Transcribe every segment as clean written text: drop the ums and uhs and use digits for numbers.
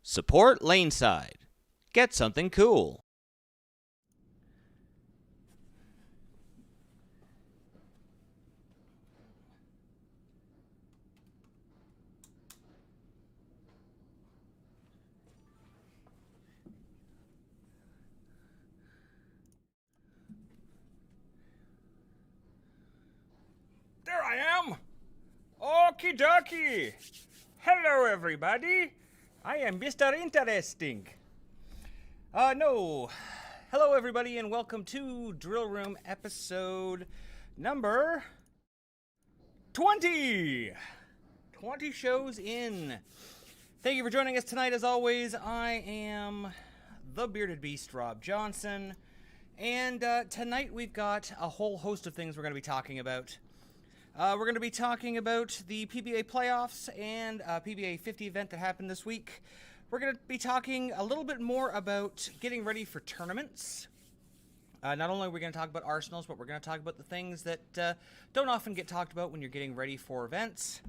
Support Laneside. Get something cool. There I am! Okie dokie! Hello, everybody! I am Mr. Interesting. Hello, everybody, and welcome to Drill Room episode number 20! 20 shows in. Thank you for joining us tonight. As always, I am the Bearded Beast, Rob Johnson. And tonight we've got a whole host of things we're going to be talking about. We're going to be talking about the PBA playoffs and PBA 50 event that happened this week. We're going to be talking a little bit more about getting ready for tournaments. Not only are we going to talk about arsenals, but we're going to talk about the things that don't often get talked about when you're getting ready for events.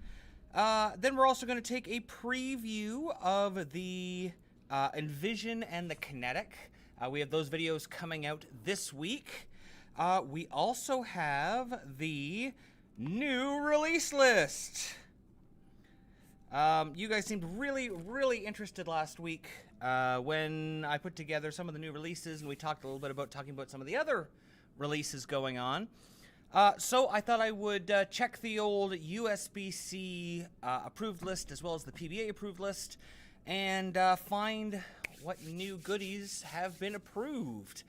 Then we're also going to take a preview of the Envision and the Kinetic. We have those videos coming out this week. We also have the new release list. You guys seemed really interested last week when I put together some of the new releases, and we talked a little bit about talking about some of the other releases going on. So I thought I would check the old USBC approved list as well as the PBA approved list and find what new goodies have been approved.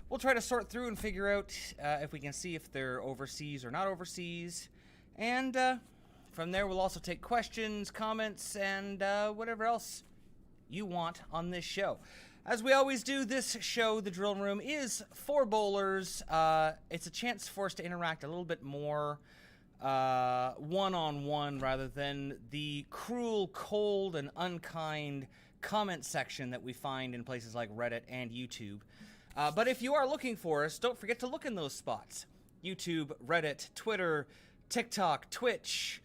We'll try to sort through and figure out if we can see if they're overseas or not overseas. And from there, we'll also take questions, comments, and whatever else you want on this show. As we always do, this show, The Drill Room, is for bowlers. It's a chance for us to interact a little bit more one-on-one rather than the cruel, cold, and unkind comment section that we find in places like Reddit and YouTube. But if you are looking for us, don't forget to look in those spots. YouTube, Reddit, Twitter, TikTok, Twitch,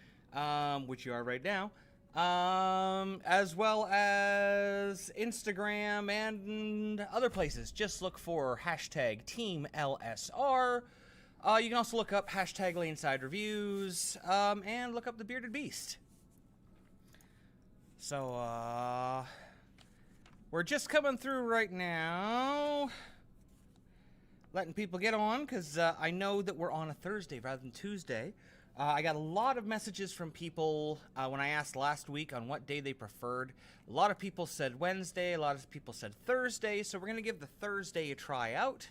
which you are right now, as well as Instagram and other places. Just look for hashtag TEAMLSR. You can also look up hashtag Laneside Reviews, and look up the Bearded Beast. So, we're just coming through right now, letting people get on, because I know that we're on a Thursday rather than Tuesday. I got a lot of messages from people when I asked last week on what day they preferred. A lot of people said Wednesday, a lot of people said Thursday, so we're going to give the Thursday a try out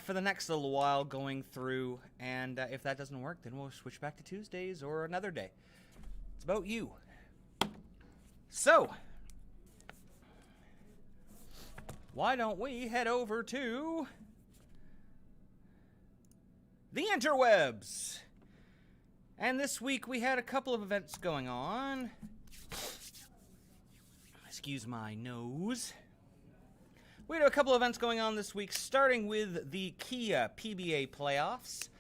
for the next little while going through, and if that doesn't work, then we'll switch back to Tuesdays or another day. It's about you. So, why don't we head over to the interwebs? And this week we had a couple of events going on. Excuse my nose. We had a couple of events going on this week, starting with the Kia PBA playoffs.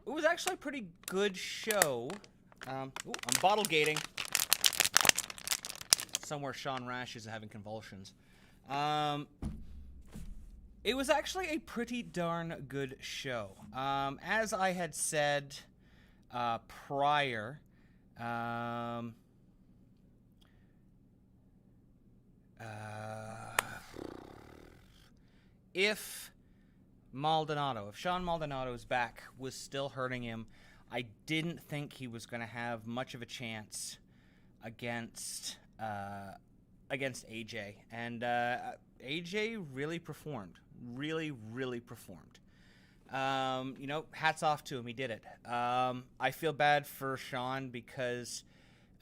It was actually a pretty good show. I'm bottle gating. Somewhere Sean Rash is having convulsions. It was actually a pretty darn good show. As I had said prior, if Sean Maldonado's back was still hurting him, I didn't think he was going to have much of a chance against AJ, and AJ really performed. Really performed. Hats off to him. He did it. I feel bad for Sean because,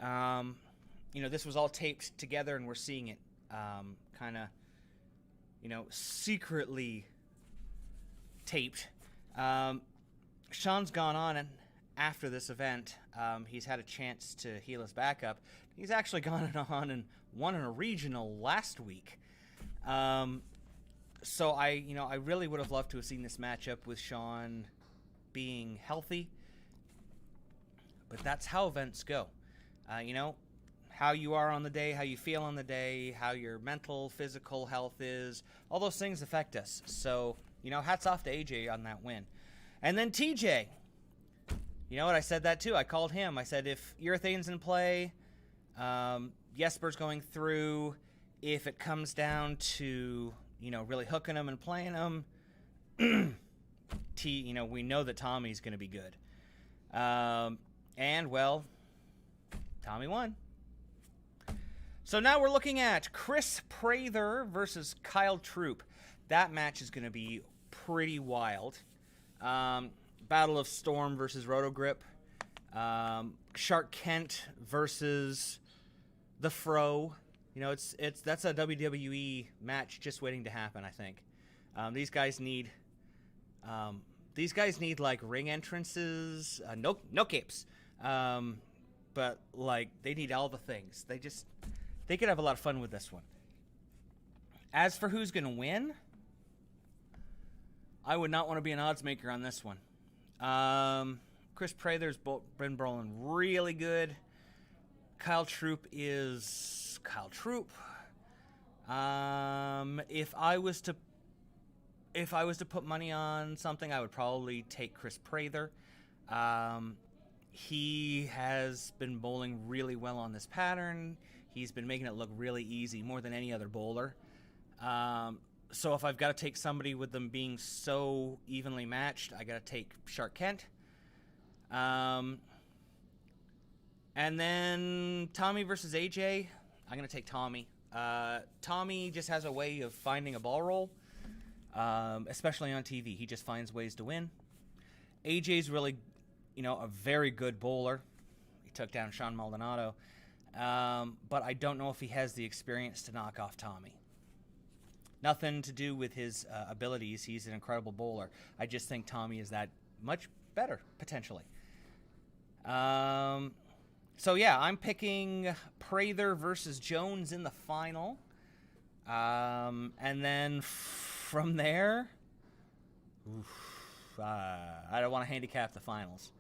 this was all taped together and we're seeing it kind of, secretly taped. Sean's gone on, and after this event, he's had a chance to heal his back up. He's actually gone on and won in a regional last week. So I really would have loved to have seen this matchup with Sean being healthy, but that's how events go. You know, how you are on the day, how you feel on the day, how your mental, physical health is. All those things affect us. So, you know, hats off to AJ on that win. And then TJ. You know what? I said that too. I called him. I said if Urethane's in play, Jesper's going through. If it comes down to, you know, really hooking him and playing him, you know, we know that Tommy's going to be good. And, well, Tommy won. So now we're looking at Chris Prather versus Kyle Troop. That match is going to be pretty wild. Battle of Storm versus Rotogrip. Shark Kent versus the Fro. You know, that's a WWE match just waiting to happen, I think. These guys need like ring entrances, no capes. But like they need all the things. They could have a lot of fun with this one. As for who's going to win, I would not want to be an odds maker on this one. Chris Prather's been bowling really good. Kyle Troop is Kyle Troop. If I was to put money on something, I would probably take Chris Prather. He has been bowling really well on this pattern. He's been making it look really easy, more than any other bowler. So if I've got to take somebody with them being so evenly matched, I got to take Shark Kent. And then Tommy versus AJ, I'm going to take Tommy. Tommy just has a way of finding a ball roll, especially on TV. He just finds ways to win. AJ's really, you know, a very good bowler. He took down Sean Maldonado. But I don't know if he has the experience to knock off Tommy. Nothing to do with his abilities. He's an incredible bowler. I just think Tommy is that much better, potentially. So, yeah, I'm picking Prather versus Jones in the final. And then from there, I don't want to handicap the finals.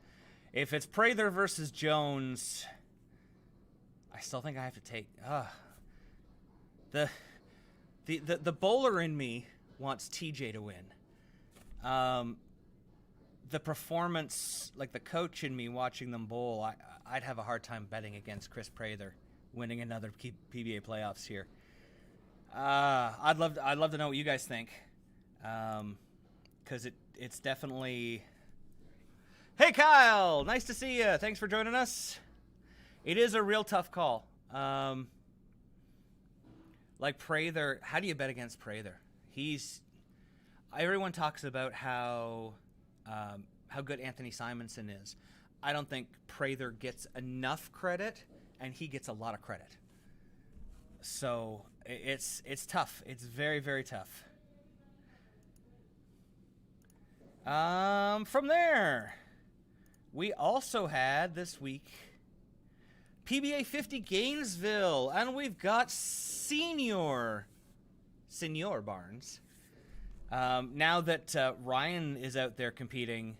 If it's Prather versus Jones, I still think I have to take... The bowler in me wants TJ to win. The performance, like the coach in me watching them bowl, I'd have a hard time betting against Chris Prather winning another PBA playoffs here. I'd love to know what you guys think, because it's definitely... Hey Kyle, nice to see you. Thanks for joining us. It is a real tough call. Like Prather, how do you bet against Prather? Everyone talks about how good Anthony Simonson is. I don't think Prather gets enough credit, and he gets a lot of credit. So it's tough. It's very, very tough. From there, we also had this week PBA 50 Gainesville, and we've got Senior Barnes. Now that Ryan is out there competing,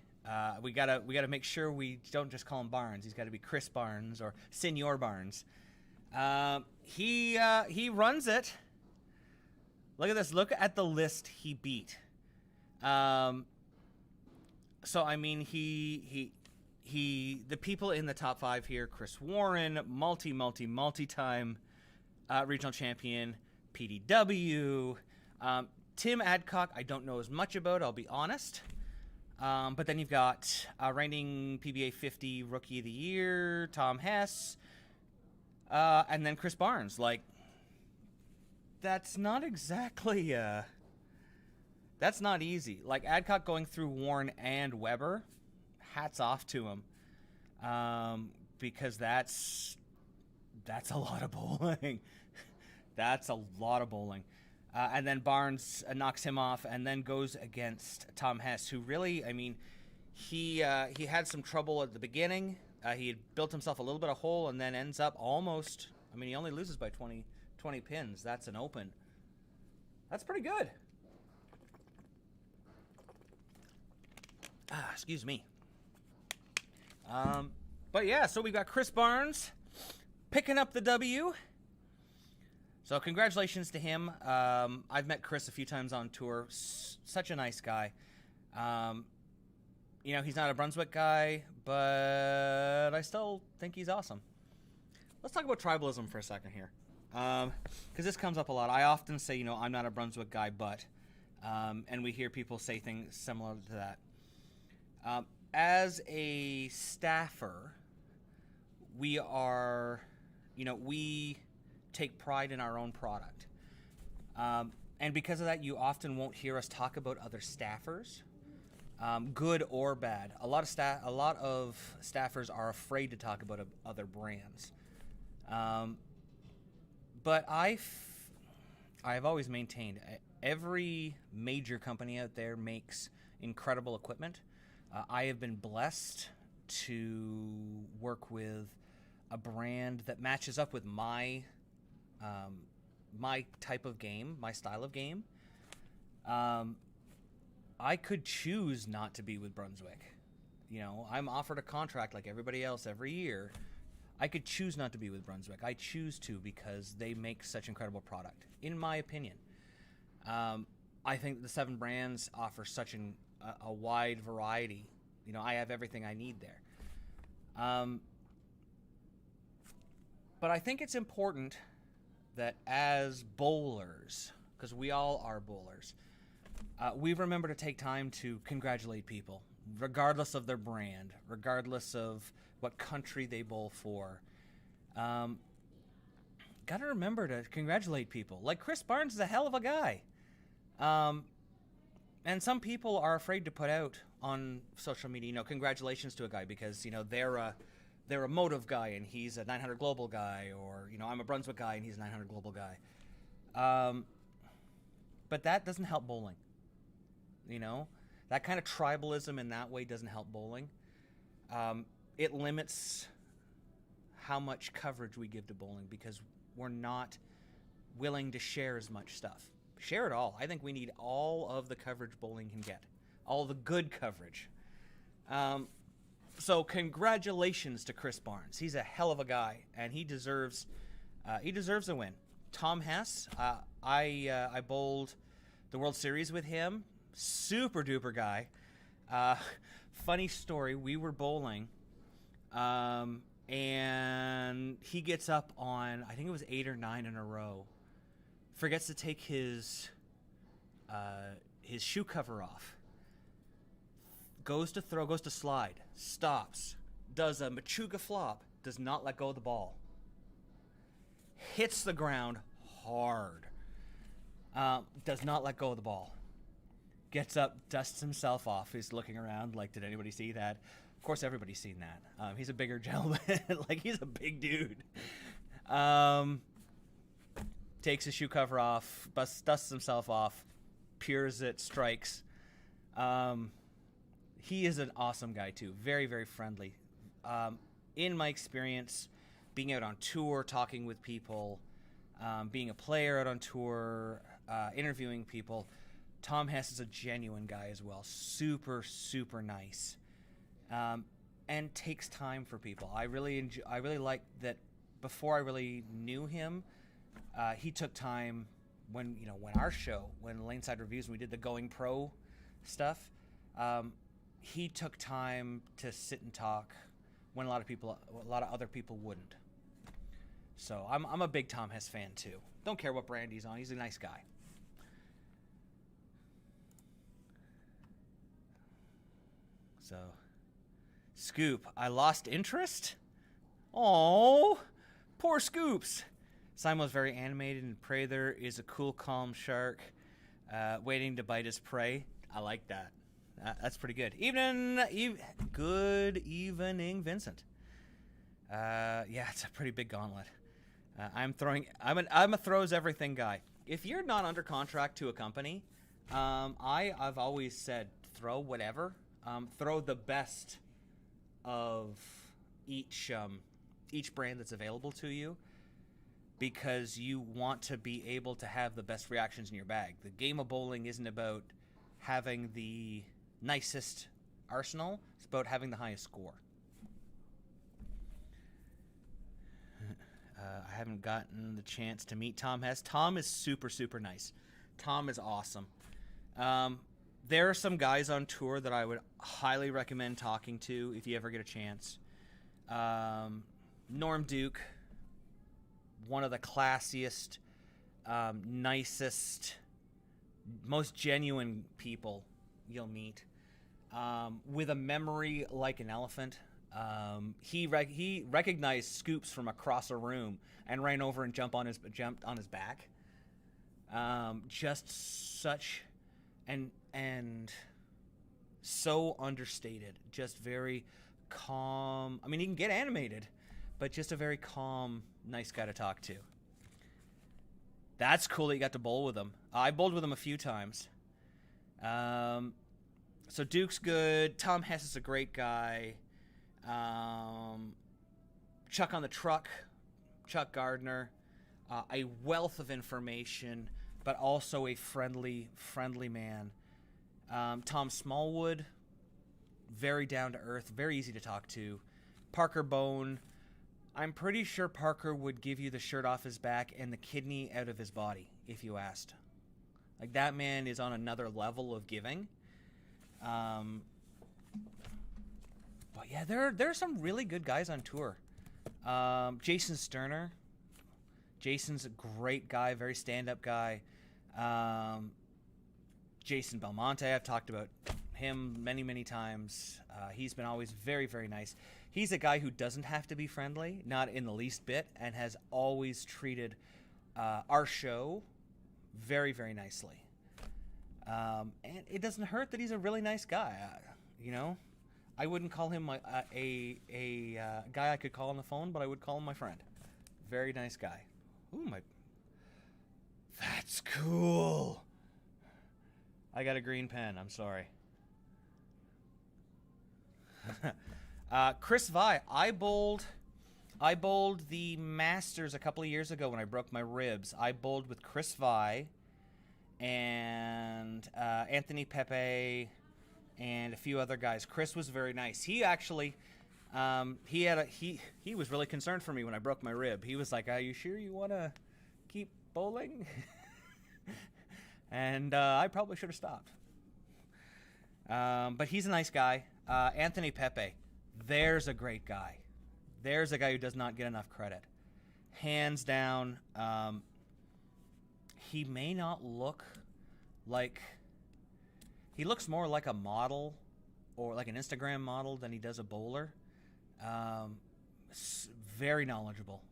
we gotta make sure we don't just call him Barnes. He's got to be Chris Barnes or Senior Barnes. He runs it. Look at this. Look at the list he beat. So I mean, the people in the top 5 here: Chris Warren, multi-time regional champion, PDW. Tim Adcock, I don't know as much about, I'll be honest. But then you've got reigning PBA 50 Rookie of the Year, Tom Hess, and then Chris Barnes. Like, that's not exactly... that's not easy. Like, Adcock going through Warren and Weber, hats off to him. Because that's a lot of bowling. That's a lot of bowling. And then Barnes knocks him off and then goes against Tom Hess, who really, I mean, he had some trouble at the beginning. He had built himself a little bit of hole and then ends up almost, I mean, he only loses by 20 pins. That's an open. That's pretty good. Excuse me. But yeah, so we've got Chris Barnes picking up the W. So congratulations to him. I've met Chris a few times on tour. Such a nice guy. You know, he's not a Brunswick guy, but I still think he's awesome. Let's talk about tribalism for a second here, because this comes up a lot. I often say, you know, I'm not a Brunswick guy, but, and we hear people say things similar to that. As a staffer, we are, you know, we take pride in our own product. And because of that, you often won't hear us talk about other staffers, good or bad. A lot of staffers are afraid to talk about other brands. But I've always maintained every major company out there makes incredible equipment. I have been blessed to work with a brand that matches up with my type of game, my style of game. I could choose not to be with Brunswick. You know, I'm offered a contract like everybody else every year. I could choose not to be with Brunswick. I choose to because they make such incredible product, in my opinion. I think the 7 brands offer such a wide variety. You know, I have everything I need there. But I think it's important that as bowlers, because we all are bowlers, we remember to take time to congratulate people, regardless of their brand, regardless of what country they bowl for. Got to remember to congratulate people. Like Chris Barnes is a hell of a guy. And some people are afraid to put out on social media, you know, congratulations to a guy because, you know, they're a motive guy and he's a 900 global guy, or, you know, I'm a Brunswick guy and he's a 900 global guy. But that doesn't help bowling. You know, that kind of tribalism in that way doesn't help bowling. It limits how much coverage we give to bowling because we're not willing to share as much stuff. Share it all. I think we need all of the coverage bowling can get. All the good coverage. So congratulations to Chris Barnes. He's a hell of a guy, and he deserves a win. Tom Hess, I bowled the World Series with him. Super duper guy. Funny story, we were bowling, and he gets up on, I think it was 8 or 9 in a row, forgets to take his shoe cover off, goes to throw, goes to slide, stops, does a machuga flop, does not let go of the ball, hits the ground hard, does not let go of the ball, gets up, dusts himself off. He's looking around like, did anybody see that? Of course, everybody's seen that. He's a bigger gentleman. Like, he's a big dude. Takes his shoe cover off, dusts himself off, pures it, strikes. He is an awesome guy, too. Very, very friendly. In my experience, being out on tour, talking with people, being a player out on tour, interviewing people, Tom Hess is a genuine guy as well. Super, super nice. And takes time for people. I really like that. Before I really knew him, he took time when our show, when Laneside Reviews, when we did the Going Pro stuff, he took time to sit and talk when a lot of other people wouldn't. So I'm a big Tom Hess fan too. Don't care what brand he's on. He's a nice guy. So, Scoop, I lost interest? Oh, poor Scoops. Simon was very animated, and Prather is a cool, calm shark waiting to bite his prey. I like that. That's pretty good. Good evening, Vincent. Yeah, it's a pretty big gauntlet. I'm a throws everything guy. If you're not under contract to a company, I've always said throw whatever. Throw the best of each brand that's available to you, because you want to be able to have the best reactions in your bag. The game of bowling isn't about having the nicest arsenal. It's about having the highest score. I haven't gotten the chance to meet Tom Hess. Tom is super, super nice. Tom is awesome. There are some guys on tour that I would highly recommend talking to if you ever get a chance. Norm Duke, one of the classiest, nicest, most genuine people you'll meet. With a memory like an elephant. He recognized Scoops from across a room and ran over and jumped on his back. Just such and so understated. Just very calm. I mean, he can get animated, but just a very calm, nice guy to talk to. That's cool that you got to bowl with him. I bowled with him a few times. So Duke's good. Tom Hess is a great guy. Chuck on the Truck, Chuck Gardner, a wealth of information, but also a friendly man. Tom Smallwood, very down to earth, very easy to talk to. Parker Bone, I'm pretty sure Parker would give you the shirt off his back and the kidney out of his body if you asked. Like, that man is on another level of giving. But yeah, there are some really good guys on tour. Jason Sterner. Jason's a great guy, very stand-up guy. Jason Belmonte, I've talked about him many, many times. He's been always very, very nice. He's a guy who doesn't have to be friendly, not in the least bit, and has always treated our show very, very nicely. And it doesn't hurt that he's a really nice guy. I wouldn't call him a guy I could call on the phone, but I would call him my friend. Very nice guy. Ooh, that's cool. I got a green pen. I'm sorry. Chris Vi. I bowled the Masters a couple of years ago when I broke my ribs. I bowled with Chris Vi and Anthony Pepe and a few other guys. Chris was very nice. He actually, he was really concerned for me when I broke my rib. He was like, "Are you sure you want to keep bowling?" And I probably should have stopped. But he's a nice guy. Anthony Pepe, there's a great guy. There's a guy who does not get enough credit. Hands down, he may not look like... He looks more like a model or like an Instagram model than he does a bowler. Very knowledgeable.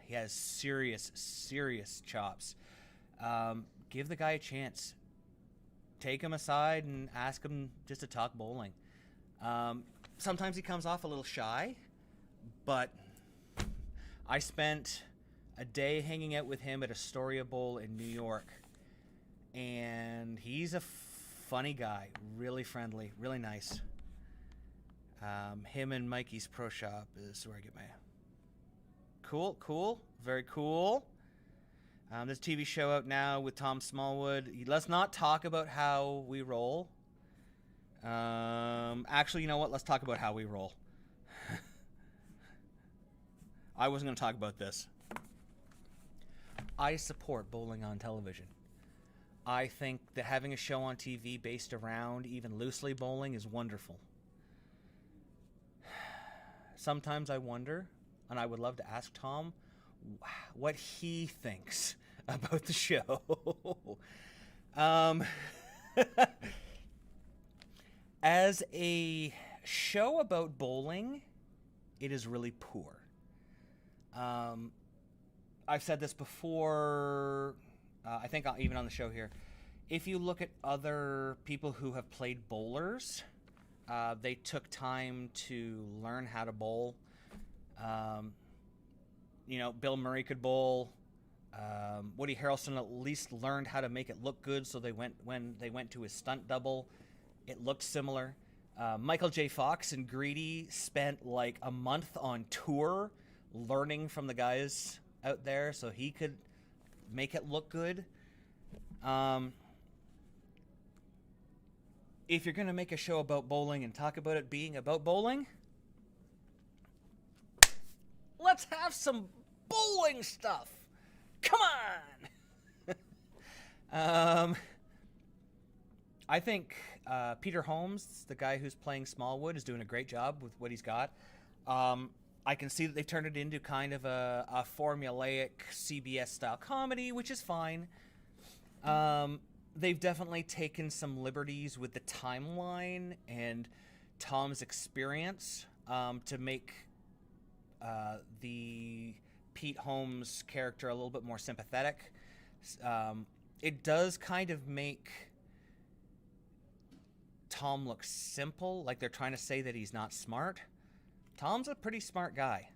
He has serious chops. Give the guy a chance. Take him aside and ask him just to talk bowling. Sometimes he comes off a little shy, but I spent a day hanging out with him at Astoria Bowl in New York, and he's a funny guy, really friendly, really nice. Him and Mikey's Pro Shop is where I get my... Cool, very cool. There's a TV show out now with Tom Smallwood. Let's not talk about how we roll. Actually, you know what? Let's talk about how we roll. I wasn't going to talk about this. I support bowling on television. I think that having a show on TV based around even loosely bowling is wonderful. Sometimes I wonder, and I would love to ask Tom what he thinks about the show. As a show about bowling, it is really poor. I've said this before, I think even on the show here. If you look at other people who have played bowlers, they took time to learn how to bowl. Bill Murray could bowl. Woody Harrelson at least learned how to make it look good, so when they went to his stunt double, it looked similar. Michael J. Fox and Greedy spent like a month on tour learning from the guys out there so he could make it look good. If you're going to make a show about bowling and talk about it being about bowling, let's have some bowling. bowling stuff. Come on. I think Peter Holmes, the guy who's playing Smallwood, is doing a great job with what he's got. I can see that they've turned it into kind of a formulaic CBS-style comedy, which is fine. They've definitely taken some liberties with the timeline and Tom's experience to make the Pete Holmes character a little bit more sympathetic. It does kind of make Tom look simple, like they're trying to say that he's not smart. Tom's a pretty smart guy.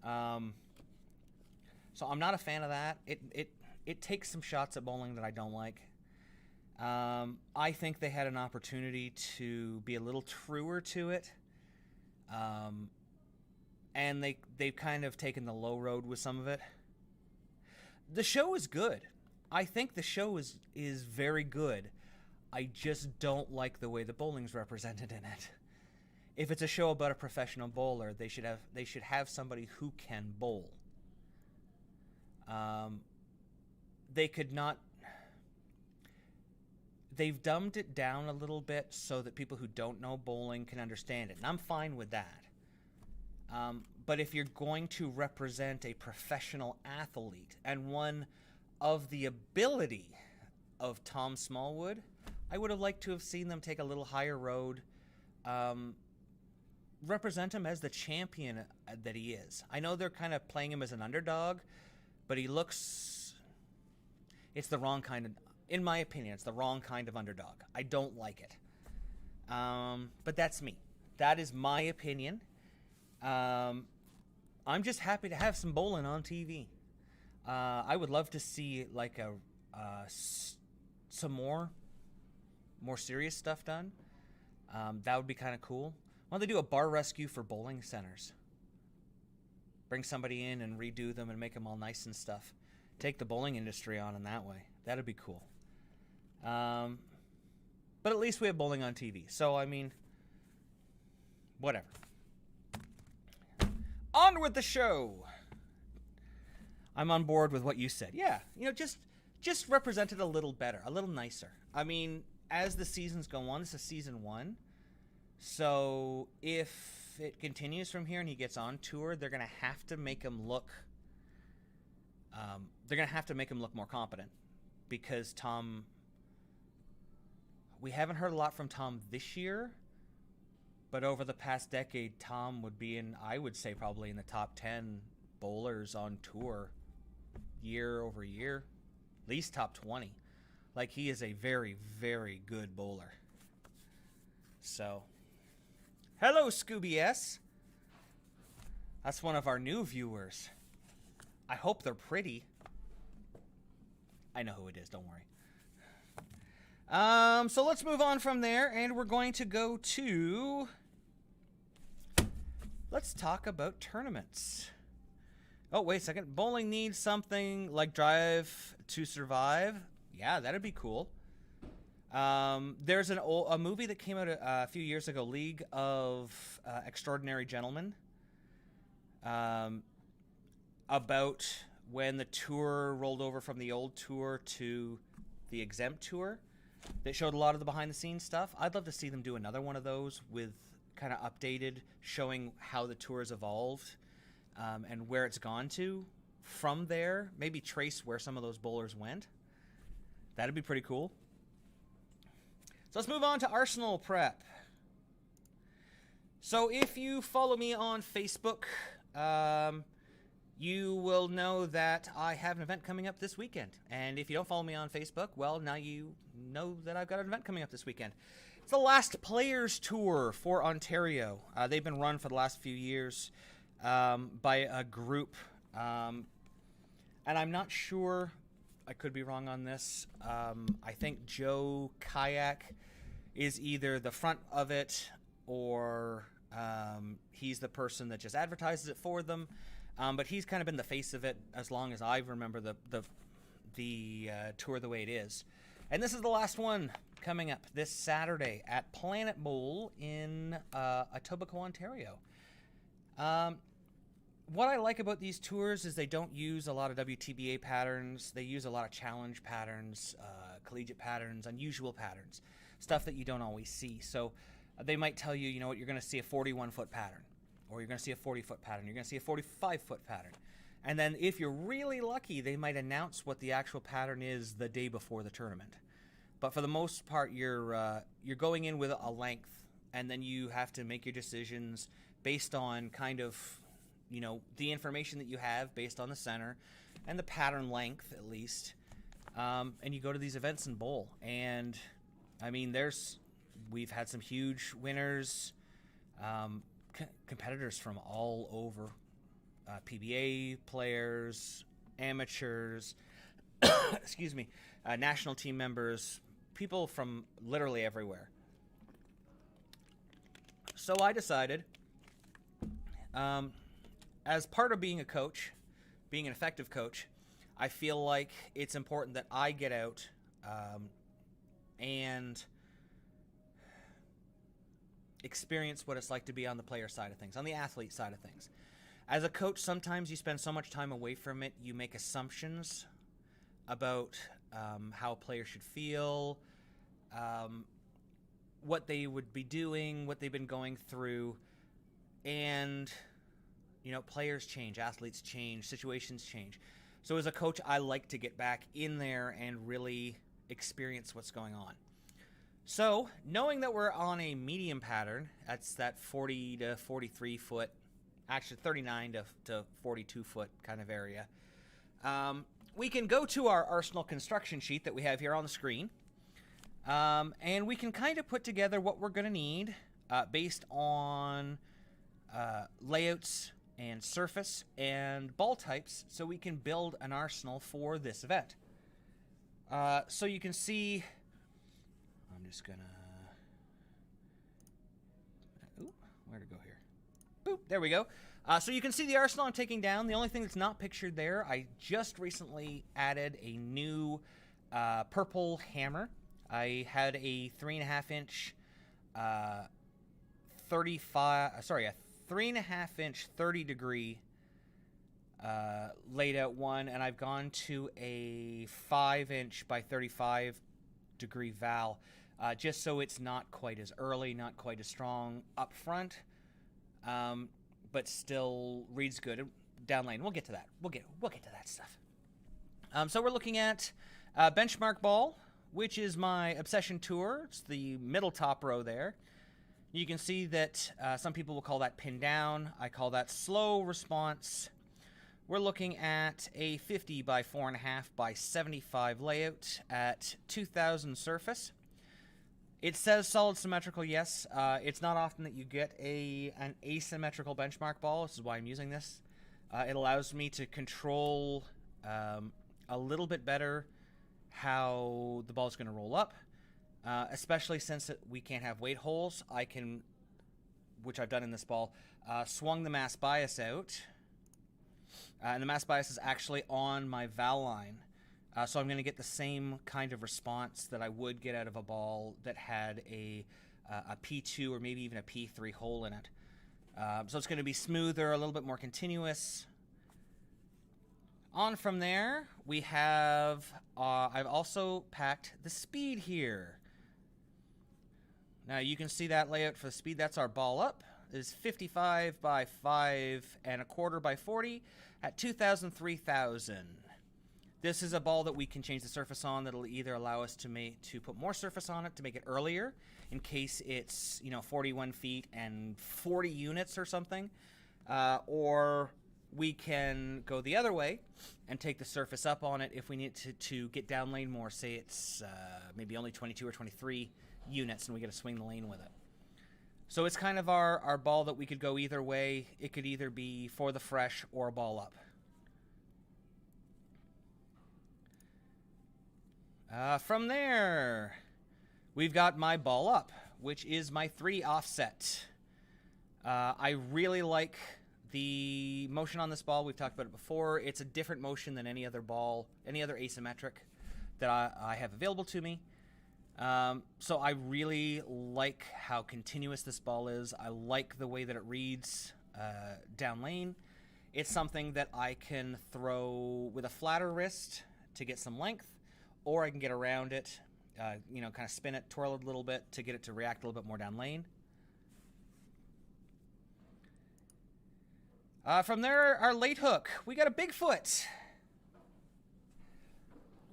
So I'm not a fan of that. It takes some shots at bowling that I don't like. I think they had an opportunity to be a little truer to it. And they've kind of taken the low road with some of it. The show is good. I think the show is very good. I just don't like the way the bowling's represented in it. If it's a show about a professional bowler, they should have somebody who can bowl. They could not. They've dumbed it down a little bit so that people who don't know bowling can understand it, and I'm fine with that. But if you're going to represent a professional athlete and one of the ability of Tom Smallwood, I would have liked to have seen them take a little higher road, represent him as the champion that he is. I know they're kind of playing him as an underdog, but he looks... It's the wrong kind of... In my opinion, it's the wrong kind of underdog. I don't like it. But that's me. That is my opinion. I'm just happy to have some bowling on TV. I would love to see like some more serious stuff done. That would be kind of cool. Why don't they do a bar rescue for bowling centers? Bring somebody in and redo them and make them all nice and stuff. Take the bowling industry on in that way. That'd be cool. But at least we have bowling on TV. So, I mean, whatever. On with the show. I'm on board with what you said. Yeah, just represent it a little better, a little nicer. I mean, as the seasons go on, this is season 1. So if it continues from here and he gets on tour, they're gonna have to make him look. They're gonna have to make him look more competent, because Tom. We haven't heard a lot from Tom this year, but over the past decade, Tom would be in, I would say, probably in the top 10 bowlers on tour year over year, at least top 20. Like, he is a very, very good bowler. So, hello, Scooby S. That's one of our new viewers. I hope they're pretty. I know who it is, don't worry. So let's move on from there, and we're going to go to... Let's talk about tournaments. Oh, wait a second. Bowling needs something like Drive to Survive. Yeah, that'd be cool. There's a movie that came out a few years ago, League of Extraordinary Gentlemen, about when the tour rolled over from the old tour to the exempt tour. They showed a lot of the behind-the-scenes stuff. I'd love to see them do another one of those with kind of updated, showing how the tour has evolved and where it's gone to. From there, maybe trace where some of those bowlers went. That'd be pretty cool. So let's move on to Arsenal Prep. So if you follow me on Facebook, you will know that I have an event coming up this weekend. And if you don't follow me on Facebook, well, now you know that I've got an event coming up this weekend. It's the Last Players Tour for Ontario. They've been run for the last few years by a group. And I'm not sure, I could be wrong on this. I think Joe Kayak is either the front of it or he's the person that just advertises it for them. But he's kind of been the face of it as long as I remember the tour the way it is. And this is the last one coming up this Saturday at Planet Bowl in Etobicoke, Ontario. what I like about these tours is they don't use a lot of WTBA patterns. They use a lot of challenge patterns, collegiate patterns, unusual patterns, stuff that you don't always see. So they might tell you, you know what, you're going to see a 41-foot pattern, or you're going to see a 40-foot pattern, you're going to see a 45-foot pattern. And then if you're really lucky, they might announce what the actual pattern is the day before the tournament. But for the most part, you're going in with a length, and then you have to make your decisions based on kind of, you know, the information that you have based on the center and the pattern length, at least. And you go to these events and bowl. And, I mean, we've had some huge winners, competitors from all over, PBA players, amateurs, excuse me, national team members, people from literally everywhere. So I decided, as part of being a coach, being an effective coach, I feel like it's important that I get out and experience what it's like to be on the player side of things, on the athlete side of things. As a coach, sometimes you spend so much time away from it, you make assumptions about how a player should feel, what they would be doing, what they've been going through, and, you know, players change, athletes change, situations change. So as a coach, I like to get back in there and really experience what's going on. So, knowing that we're on a medium pattern, that's that 40 to 43 foot, actually 39 to 42 foot kind of area, we can go to our Arsenal construction sheet that we have here on the screen, and we can kind of put together what we're going to need based on layouts and surface and ball types, so we can build an arsenal for this event. So you can see, I'm just gonna, where to go here? Boop, there we go. So you can see the arsenal I'm taking down. The only thing that's not pictured there, I just recently added a new purple hammer. I had a 3.5 inch, 30 degree laid out one, and I've gone to a 5 inch by 35 degree valve, just so it's not quite as early, not quite as strong up front, but still reads good down lane. We'll get to that. We'll get to that stuff. So we're looking at benchmark ball, which is my Obsession Tour. It's the middle top row there. You can see that some people will call that pin down. I call that slow response. We're looking at a 50 by 4.5 by 75 layout at 2000 surface. It says solid symmetrical, yes. It's not often that you get an asymmetrical benchmark ball. This is why I'm using this. It allows me to control a little bit better how the ball is going to roll up. Especially since we can't have weight holes, I can, which I've done in this ball, swung the mass bias out. And the mass bias is actually on my valve line. So I'm going to get the same kind of response that I would get out of a ball that had a P2 or maybe even a P3 hole in it. So it's going to be smoother, a little bit more continuous. On from there, we have, I've also packed the speed here. Now you can see that layout for the speed. That's our ball up. It is 55 by 5.25 by 40 at 2000-3000. This is a ball that we can change the surface on. That'll either allow us to put more surface on it to make it earlier, in case it's 41 feet and 40 units or something, or we can go the other way and take the surface up on it if we need to get down lane more. Say it's maybe only 22 or 23 units and we got to swing the lane with it. So it's kind of our ball that we could go either way. It could either be for the fresh or a ball up. From there, we've got my ball up, which is my 3 offset. I really like the motion on this ball. We've talked about it before. It's a different motion than any other ball, any other asymmetric that I have available to me. So I really like how continuous this ball is. I like the way that it reads down lane. It's something that I can throw with a flatter wrist to get some length, or I can get around it, you know, kind of spin it, twirl it a little bit to get it to react a little bit more down lane. From there, our late hook. We got a Bigfoot.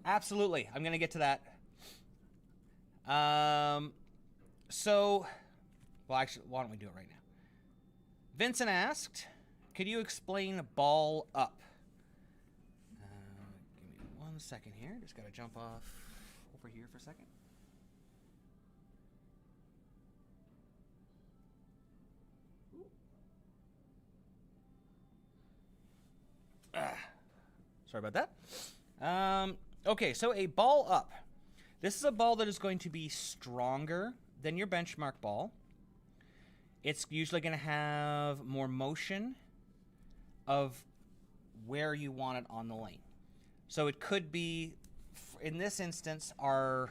Absolutely. I'm going to get to that. So, well, actually, why don't we do it right now? Vincent asked, could you explain ball up? Give me 1 second here. Just got to jump off over here for a second. Sorry about that. Okay, so a ball up. This is a ball that is going to be stronger than your benchmark ball. It's usually going to have more motion of where you want it on the lane. So it could be, in this instance, our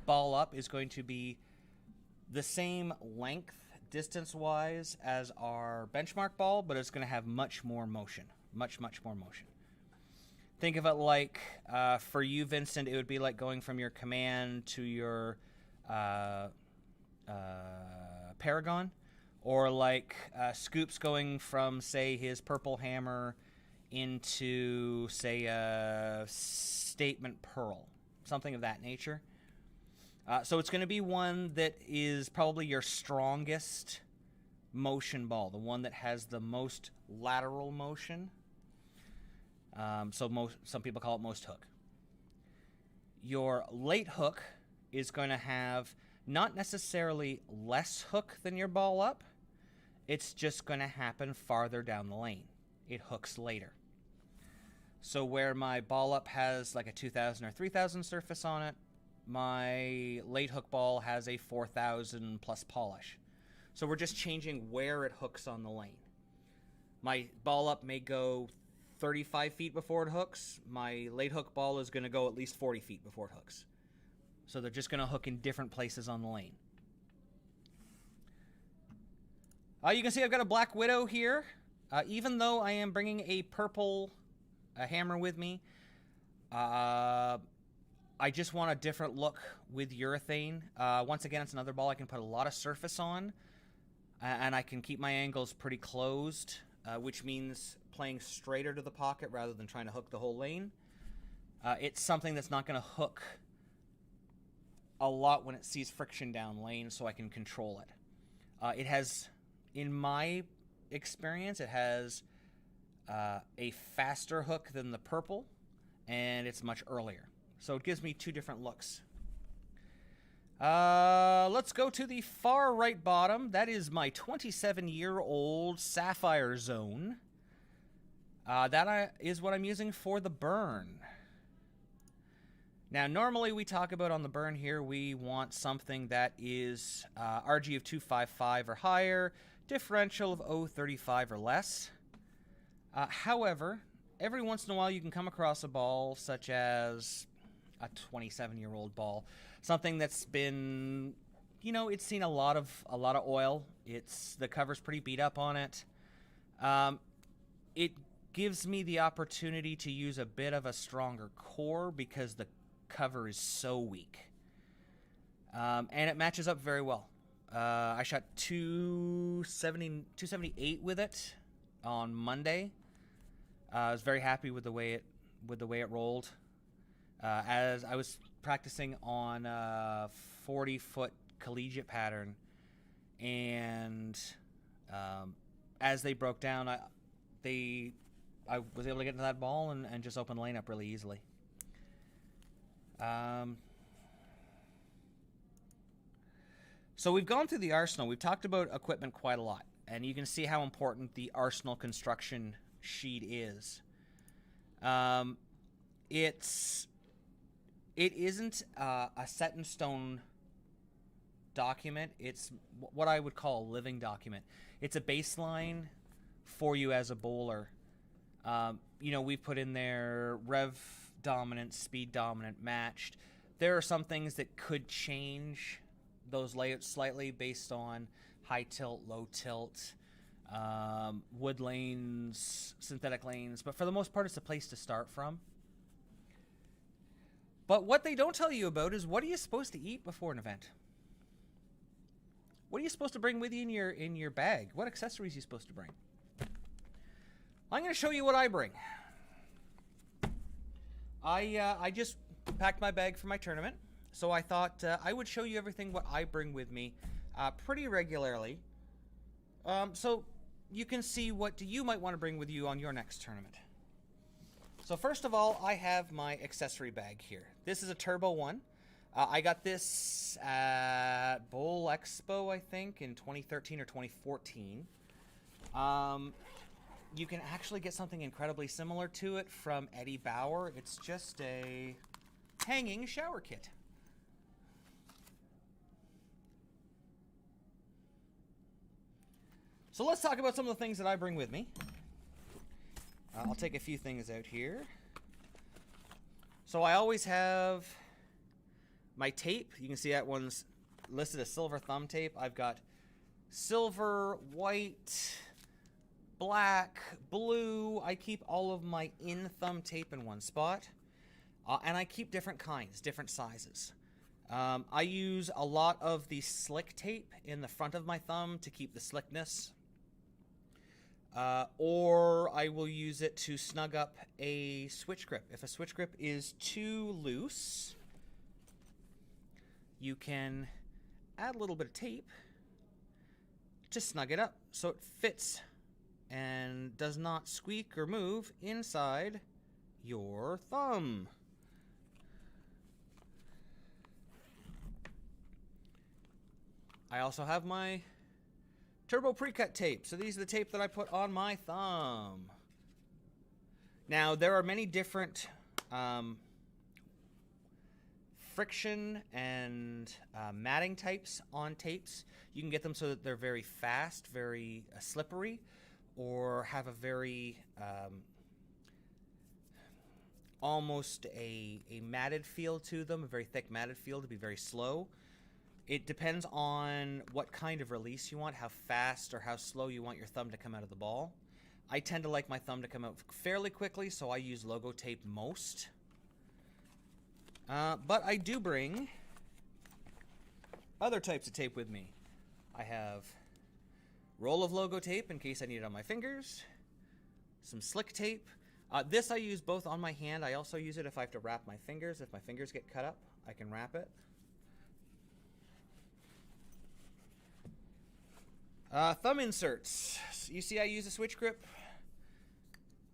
ball up is going to be the same length distance-wise as our benchmark ball, but it's going to have much more motion. Much more motion. Think of it like, for you, Vincent, it would be like going from your command to your Paragon, or like Scoops going from, say, his purple hammer into, say, a Statement Pearl, something of that nature. So it's going to be one that is probably your strongest motion ball, the one that has the most lateral motion. Some people call it most hook. Your late hook is going to have not necessarily less hook than your ball up. It's just going to happen farther down the lane. It hooks later. So where my ball up has like a 2000 or 3000 surface on it, my late hook ball has a 4000 plus polish. So we're just changing where it hooks on the lane. My ball up may go 35 feet before it hooks. My late hook ball is going to go at least 40 feet before it hooks. So they're just going to hook in different places on the lane. You can see I've got a Black Widow here. Even though I am bringing a purple hammer with me, I just want a different look with urethane. Once again, it's another ball I can put a lot of surface on, and I can keep my angles pretty closed, which means playing straighter to the pocket rather than trying to hook the whole lane. It's something that's not going to hook a lot when it sees friction down lane, so I can control it. It has, in my experience, it has a faster hook than the purple, and it's much earlier. So it gives me two different looks. Let's go to the far right bottom. That is my 27-year-old Sapphire Zone. That is what I'm using for the burn. Now, normally we talk about on the burn here, we want something that is RG of 255 or higher, differential of 035 or less. However, every once in a while you can come across a ball such as a 27-year-old ball, something that's been, you know, it's seen a lot of oil. The cover's pretty beat up on it. It gives me the opportunity to use a bit of a stronger core because the cover is so weak. And it matches up very well. I shot 278 with it on Monday. I was very happy with the way it rolled. As I was practicing on a 40-foot collegiate pattern, and as they broke down, I was able to get into that ball and just open the lane up really easily. So we've gone through the arsenal. We've talked about equipment quite a lot, and you can see how important the arsenal construction sheet is. It isn't a set-in-stone document. It's what I would call a living document. It's a baseline for you as a bowler. You know, we've put in there rev dominant, speed dominant, matched. There are some things that could change those layouts slightly based on high tilt, low tilt, wood lanes, synthetic lanes, but for the most part, it's a place to start from. But what they don't tell you about is what are you supposed to eat before an event? What are you supposed to bring with you in your bag? What accessories are you supposed to bring? I'm going to show you what I bring. I just packed my bag for my tournament, so I thought I would show you everything what I bring with me pretty regularly, so you can see what you might want to bring with you on your next tournament. So first of all, I have my accessory bag here. This is a turbo one. I got this at Bowl Expo, I think, in 2013 or 2014. You can actually get something incredibly similar to it from Eddie Bauer. It's just a hanging shower kit. So let's talk about some of the things that I bring with me. I'll take a few things out here. So I always have my tape. You can see that one's listed as silver thumb tape. I've got silver, white, black, blue. I keep all of my in-thumb tape in one spot. And I keep different kinds, different sizes. I use a lot of the slick tape in the front of my thumb to keep the slickness. Or I will use it to snug up a switch grip. If a switch grip is too loose, you can add a little bit of tape to snug it up so it fits and does not squeak or move inside your thumb. I also have my turbo pre-cut tape. So these are the tape that I put on my thumb. Now, there are many different friction and matting types on tapes. You can get them so that they're very fast, very slippery, or have a very almost a matted feel to them, a very thick matted feel to be very slow. It depends on what kind of release you want, how fast or how slow you want your thumb to come out of the ball. I tend to like my thumb to come out fairly quickly, so I use logo tape most. But I do bring other types of tape with me. I have roll of logo tape in case I need it on my fingers, some slick tape. This I use both on my hand. I also use it if I have to wrap my fingers. If my fingers get cut up, I can wrap it. Thumb inserts. You see I use a switch grip.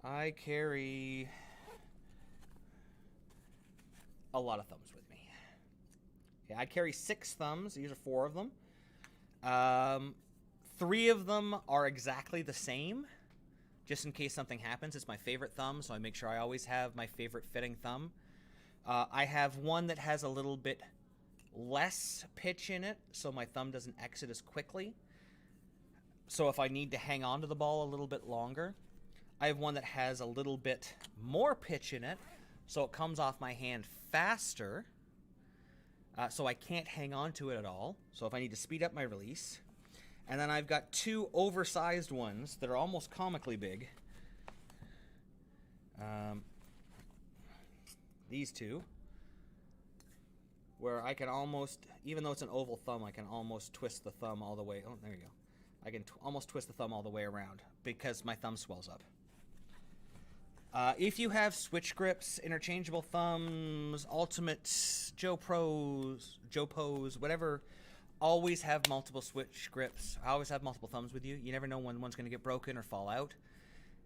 I carry a lot of thumbs with me. Okay, I carry 6 thumbs. These are 4 of them. 3 of them are exactly the same, just in case something happens. It's my favorite thumb, so I make sure I always have my favorite fitting thumb. I have one that has a little bit less pitch in it, so my thumb doesn't exit as quickly. So if I need to hang on to the ball a little bit longer, I have one that has a little bit more pitch in it, so it comes off my hand faster, so I can't hang on to it at all, so if I need to speed up my release. And then I've got 2 oversized ones that are almost comically big. These 2, where I can almost, even though it's an oval thumb, I can almost twist the thumb all the way. Oh, there you go. I can almost twist the thumb all the way around because my thumb swells up. If you have switch grips, interchangeable thumbs, ultimates, Joe Pros, whatever, always have multiple switch grips. I always have multiple thumbs with you. You never know when one's going to get broken or fall out.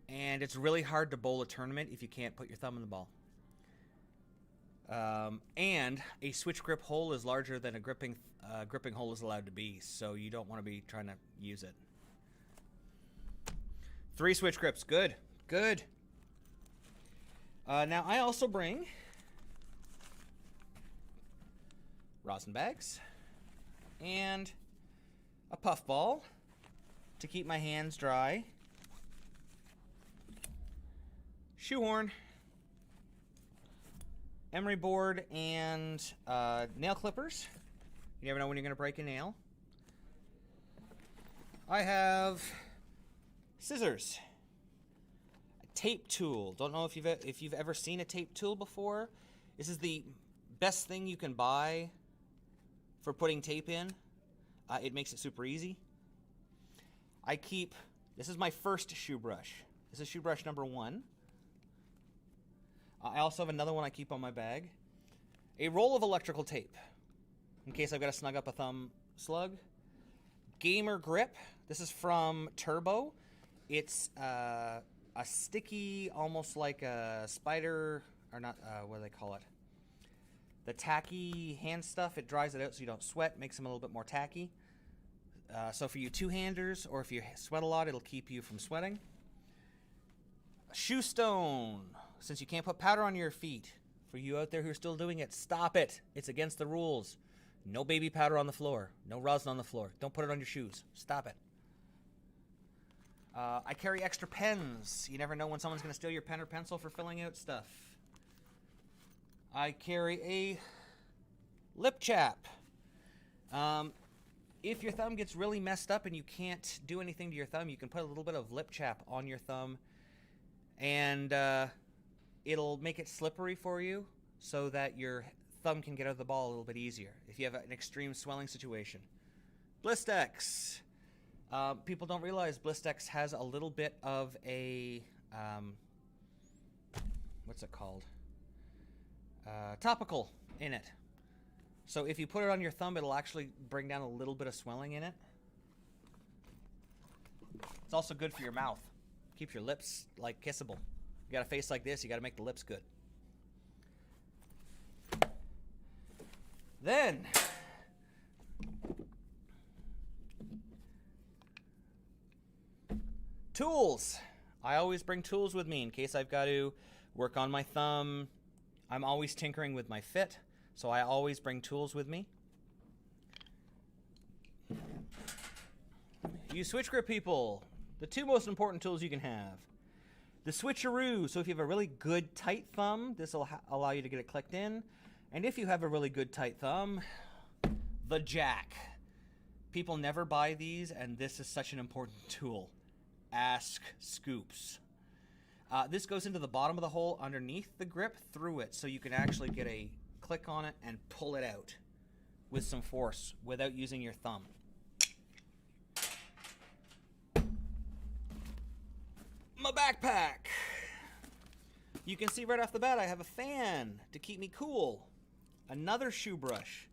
And it's really hard to bowl a tournament if you can't put your thumb in the ball. And a switch grip hole is larger than a gripping hole is allowed to be, so you don't want to be trying to use it. 3 switch grips, good, good. Now I also bring rosin bags and a puff ball to keep my hands dry, shoehorn, emery board, and nail clippers. You never know when you're going to break a nail. I have Scissors. A tape tool. Don't know if you've ever seen a tape tool before. This is the best thing you can buy for putting tape in. It makes it super easy. This is my first shoe brush. This is shoe brush number 1. I also have another one I keep on my bag. A roll of electrical tape, in case I've got to snug up a thumb slug. Gamer grip. This is from Turbo. It's a sticky, almost like a spider, or not, what do they call it? The tacky hand stuff. It dries it out so you don't sweat, makes them a little bit more tacky. So for you two-handers, or if you sweat a lot, it'll keep you from sweating. A shoe stone. Since you can't put powder on your feet, for you out there who are still doing it, stop it. It's against the rules. No baby powder on the floor. No rosin on the floor. Don't put it on your shoes. Stop it. I carry extra pens. You never know when someone's going to steal your pen or pencil for filling out stuff. I carry a lip chap. If your thumb gets really messed up and you can't do anything to your thumb, you can put a little bit of lip chap on your thumb, and it'll make it slippery for you so that your thumb can get out of the ball a little bit easier if you have an extreme swelling situation. Blistex. People don't realize Blistex has a little bit of a, what's it called? Topical in it. So if you put it on your thumb, it'll actually bring down a little bit of swelling in it. It's also good for your mouth. Keeps your lips, like, kissable. You got a face like this, you got to make the lips good. Then, tools. I always bring tools with me in case I've got to work on my thumb. I'm always tinkering with my fit, so I always bring tools with me. You switch grip people. The 2 most important tools you can have. The switcheroo. So if you have a really good tight thumb, this will allow you to get it clicked in. And if you have a really good tight thumb, the jack. People never buy these, and this is such an important tool. Ask Scoops. This goes into the bottom of the hole underneath the grip through it, so you can actually get a click on it and pull it out with some force without using your thumb. My backpack. You can see right off the bat I have a fan to keep me cool. Another shoe brush.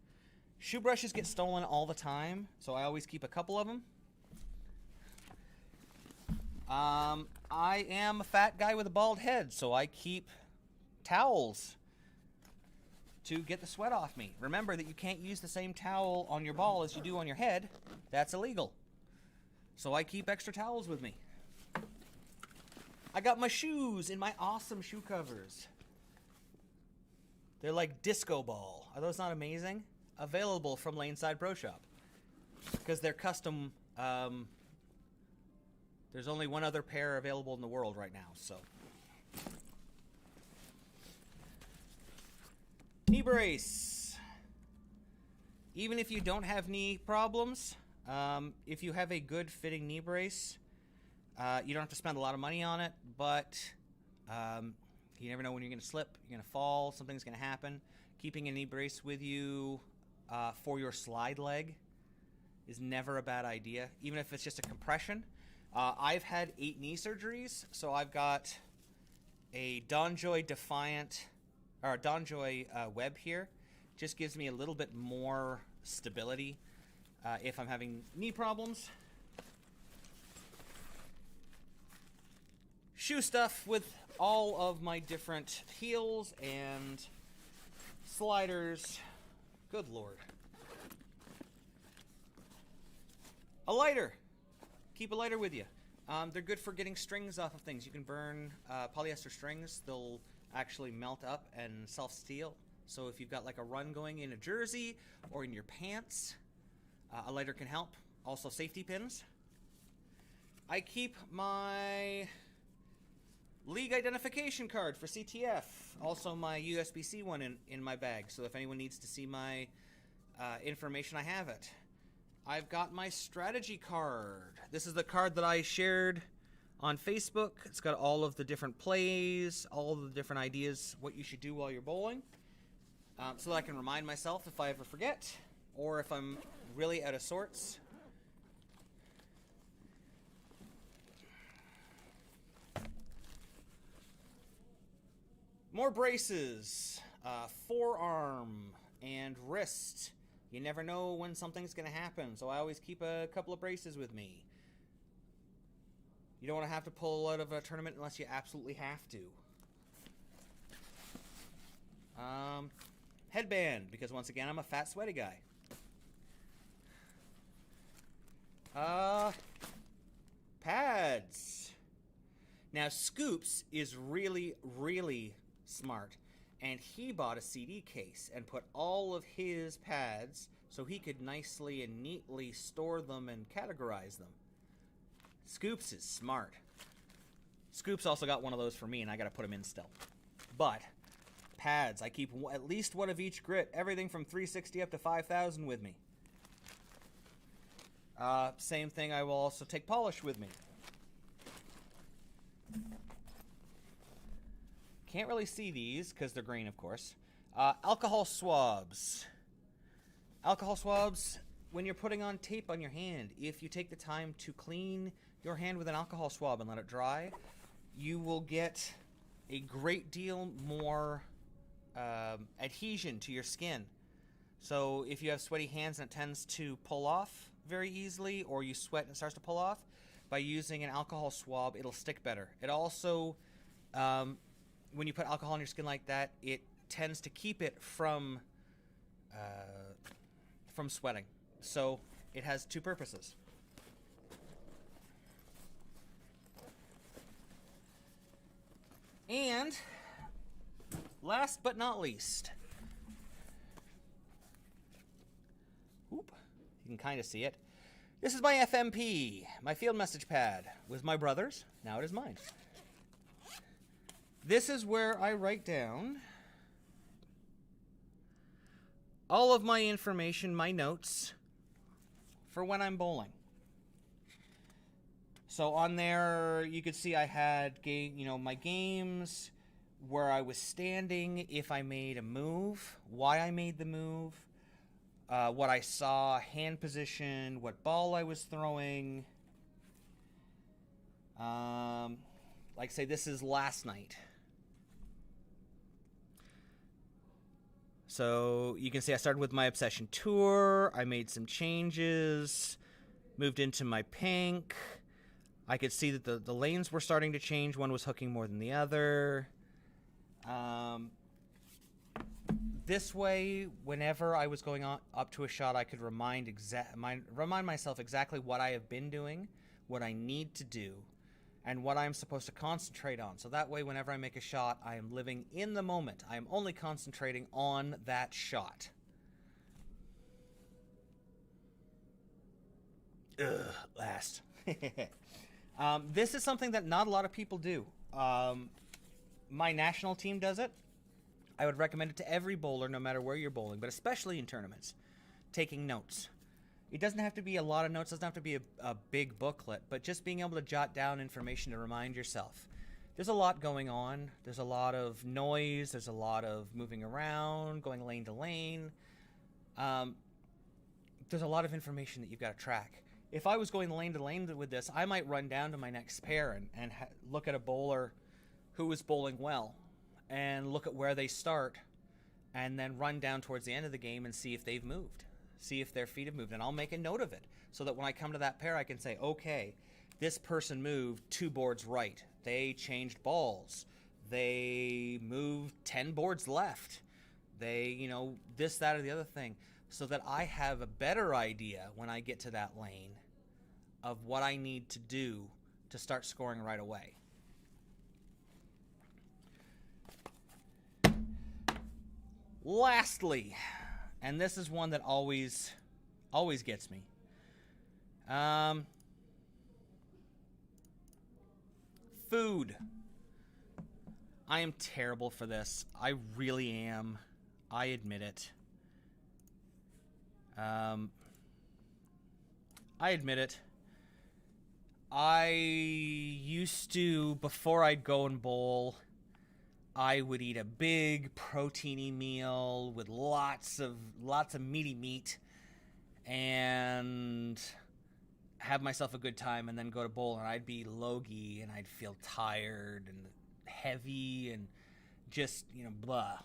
Shoe brushes get stolen all the time, so I always keep a couple of them. I am a fat guy with a bald head, so I keep towels to get the sweat off me. Remember that you can't use the same towel on your ball as you do on your head. That's illegal. So I keep extra towels with me. I got my shoes in my awesome shoe covers. They're like disco ball. Are those not amazing? Available from Laneside Pro Shop. Because they're custom. There's only one other pair available in the world right now, so. Knee brace. Even if you don't have knee problems, if you have a good fitting knee brace, you don't have to spend a lot of money on it, but you never know when you're going to slip, you're going to fall, something's going to happen. Keeping a knee brace with you for your slide leg is never a bad idea, even if it's just a compression. I've had 8 knee surgeries, so I've got a Donjoy Defiant, or a Donjoy web here. Just gives me a little bit more stability if I'm having knee problems. Shoe stuff with all of my different heels and sliders. Good Lord. A lighter. Keep a lighter with you. They're good for getting strings off of things. You can burn polyester strings. They'll actually melt up and self-steal. So if you've got like a run going in a jersey or in your pants, a lighter can help. Also safety pins. I keep my league identification card for CTF. Also my USB-C one in my bag. So if anyone needs to see my information, I have it. I've got my strategy card. This is the card that I shared on Facebook. It's got all of the different plays, all of the different ideas, what you should do while you're bowling, so that I can remind myself if I ever forget, or if I'm really out of sorts. More braces, forearm and wrist. You never know when something's going to happen, so I always keep a couple of braces with me. You don't want to have to pull out of a tournament unless you absolutely have to. Headband, because once again, I'm a fat, sweaty guy. Pads. Now, Scoops is really, really smart, and he bought a CD case and put all of his pads so he could nicely and neatly store them and categorize them. Scoops is smart. Scoops also got one of those for me, and I got to put him in still. But pads, I keep at least one of each grit, everything from 360 up to 5,000 with me. Same thing, I will also take polish with me. Can't really see these because they're green, of course. Alcohol swabs. Alcohol swabs, when you're putting on tape on your hand, if you take the time to clean your hand with an alcohol swab and let it dry, you will get a great deal more adhesion to your skin. So if you have sweaty hands and it tends to pull off very easily, or you sweat and it starts to pull off, by using an alcohol swab, it'll stick better. It also, when you put alcohol on your skin like that, it tends to keep it from sweating. So it has two purposes. And last but not least, you can kind of see it. This is my FMP, my field message pad. Was my brother's, now it is mine. This is where I write down all of my information, my notes, for when I'm bowling. So on there, you could see I had my games, where I was standing, if I made a move, why I made the move, what I saw, hand position, what ball I was throwing. Like say this is last night. So you can see I started with my Obsession Tour, I made some changes, moved into my pink. I could see that the lanes were starting to change, one was hooking more than the other. This way, whenever I was going up to a shot, I could remind myself exactly what I have been doing, what I need to do, and what I'm supposed to concentrate on. So that way, whenever I make a shot, I am living in the moment. I am only concentrating on that shot. Last. This is something that not a lot of people do. My national team does it. I would recommend it to every bowler, no matter where you're bowling, but especially in tournaments, taking notes. It doesn't have to be a lot of notes, doesn't have to be a big booklet, but just being able to jot down information to remind yourself. There's a lot going on. There's a lot of noise. There's a lot of moving around, going lane to lane. There's a lot of information that you've got to track. If I was going lane to lane with this, I might run down to my next pair and look at a bowler who is bowling well and look at where they start and then run down towards the end of the game and see if they've moved, see if their feet have moved. And I'll make a note of it so that when I come to that pair, I can say, okay, this person moved 2 boards right. They changed balls. They moved 10 boards left. They, this, that, or the other thing, so that I have a better idea when I get to that lane of what I need to do to start scoring right away. Lastly, and this is one that always gets me. Food. I am terrible for this. I really am. I admit it. I admit it. I used to, before I'd go and bowl, I would eat a big proteiny meal with lots of meaty meat and have myself a good time, and then go to bowl, and I'd be logy and I'd feel tired and heavy and just, blah.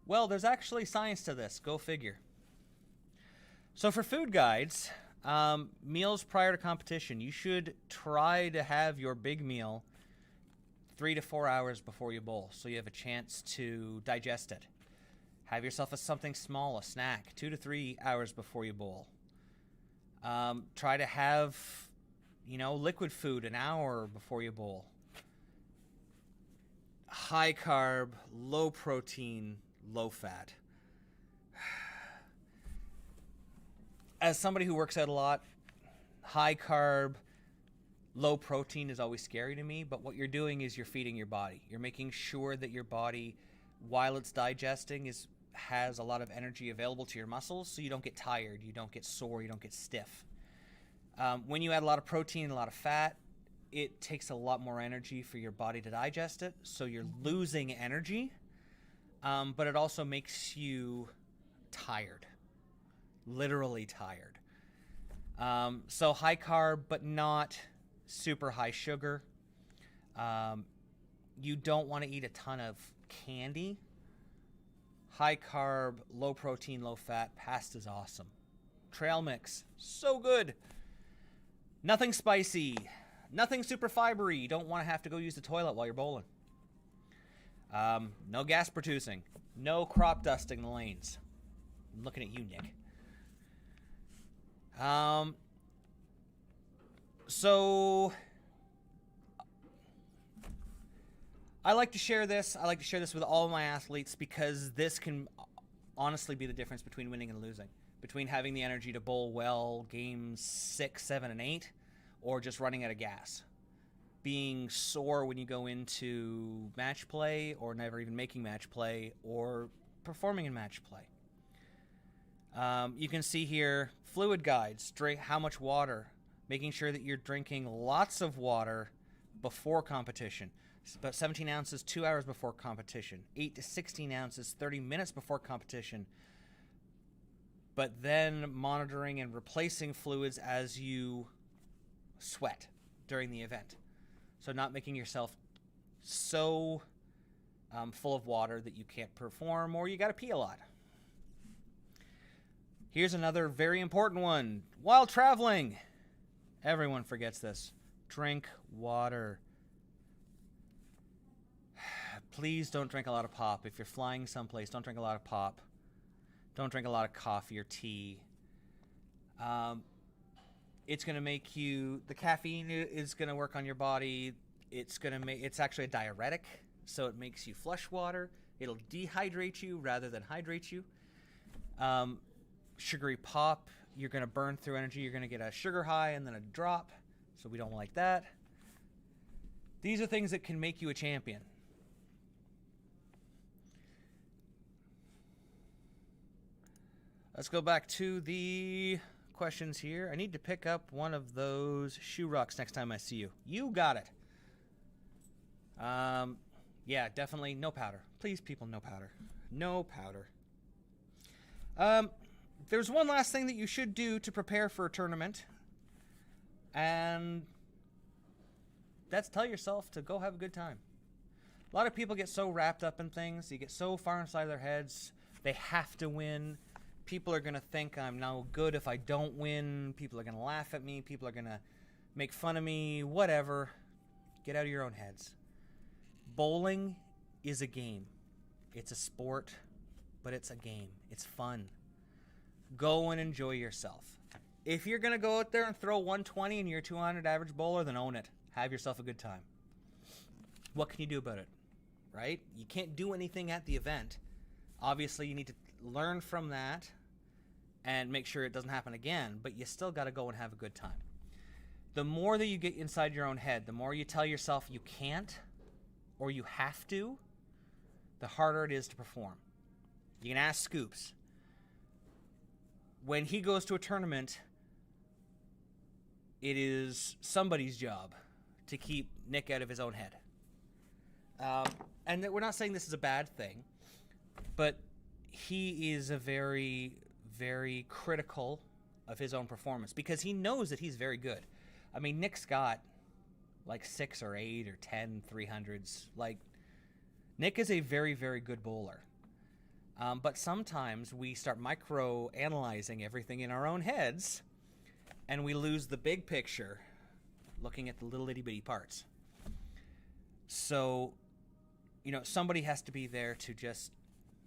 Well, there's actually science to this. Go figure. So for food guides, meals prior to competition, you should try to have your big meal 3 to 4 hours before you bowl, so you have a chance to digest it. Have yourself something small, a snack, 2 to 3 hours before you bowl. Try to have, liquid food an hour before you bowl. High carb, low protein, low fat. As somebody who works out a lot, high carb, low protein is always scary to me, but what you're doing is you're feeding your body. You're making sure that your body, while it's digesting, has a lot of energy available to your muscles, so you don't get tired, you don't get sore, you don't get stiff. When you add a lot of protein and a lot of fat, it takes a lot more energy for your body to digest it, so you're losing energy, but it also makes you tired, literally tired. So high carb, but not super high sugar. You don't want to eat a ton of candy. High carb, low protein, low fat, pasta's awesome. Trail mix, so good. Nothing spicy, nothing super fibery. You don't want to have to go use the toilet while you're bowling. No gas producing, no crop dusting the lanes. I'm looking at you, Nick. So I like to share this. I like to share this with all of my athletes because this can honestly be the difference between winning and losing. Between having the energy to bowl well games 6, 7, and 8, or just running out of gas. Being sore when you go into match play, or never even making match play, or performing in match play. You can see here fluid guides, drink how much water, making sure that you're drinking lots of water before competition. About 17 ounces 2 hours before competition, 8 to 16 ounces 30 minutes before competition, but then monitoring and replacing fluids as you sweat during the event. So not making yourself so full of water that you can't perform or you got to pee a lot. Here's another very important one. While traveling, everyone forgets this. Drink water. Please don't drink a lot of pop. If you're flying someplace, don't drink a lot of pop. Don't drink a lot of coffee or tea. It's going to make you, the caffeine is going to work on your body. It's actually a diuretic, so it makes you flush water. It'll dehydrate you rather than hydrate you. Sugary pop, you're going to burn through energy. You're going to get a sugar high and then a drop, so we don't like that. These are things that can make you a champion. Let's go back to the questions here. I need to pick up one of those shoe rocks next time I see you. You got it. Yeah, definitely no powder. Please, people, no powder. No powder. There's one last thing that you should do to prepare for a tournament, and that's tell yourself to go have a good time. A lot of people get so wrapped up in things. You get so far inside their heads. They have to win. People are going to think I'm no good if I don't win. People are going to laugh at me. People are going to make fun of me. Whatever. Get out of your own heads. Bowling is a game. It's a sport, but it's a game. It's fun. Go and enjoy yourself. If you're going to go out there and throw 120 and you're a 200 average bowler, then own it. Have yourself a good time. What can you do about it? Right? You can't do anything at the event. Obviously, you need to learn from that and make sure it doesn't happen again, but you still got to go and have a good time. The more that you get inside your own head, the more you tell yourself you can't or you have to, the harder it is to perform. You can ask Scoops. When he goes to a tournament, it is somebody's job to keep Nick out of his own head. And we're not saying this is a bad thing, but he is a very, very critical of his own performance because he knows that he's very good. I mean, Nick's got like 6 or 8 or 10 300s. Like, Nick is a very, very good bowler. But sometimes we start micro-analyzing everything in our own heads, and we lose the big picture looking at the little itty-bitty parts. So, somebody has to be there to just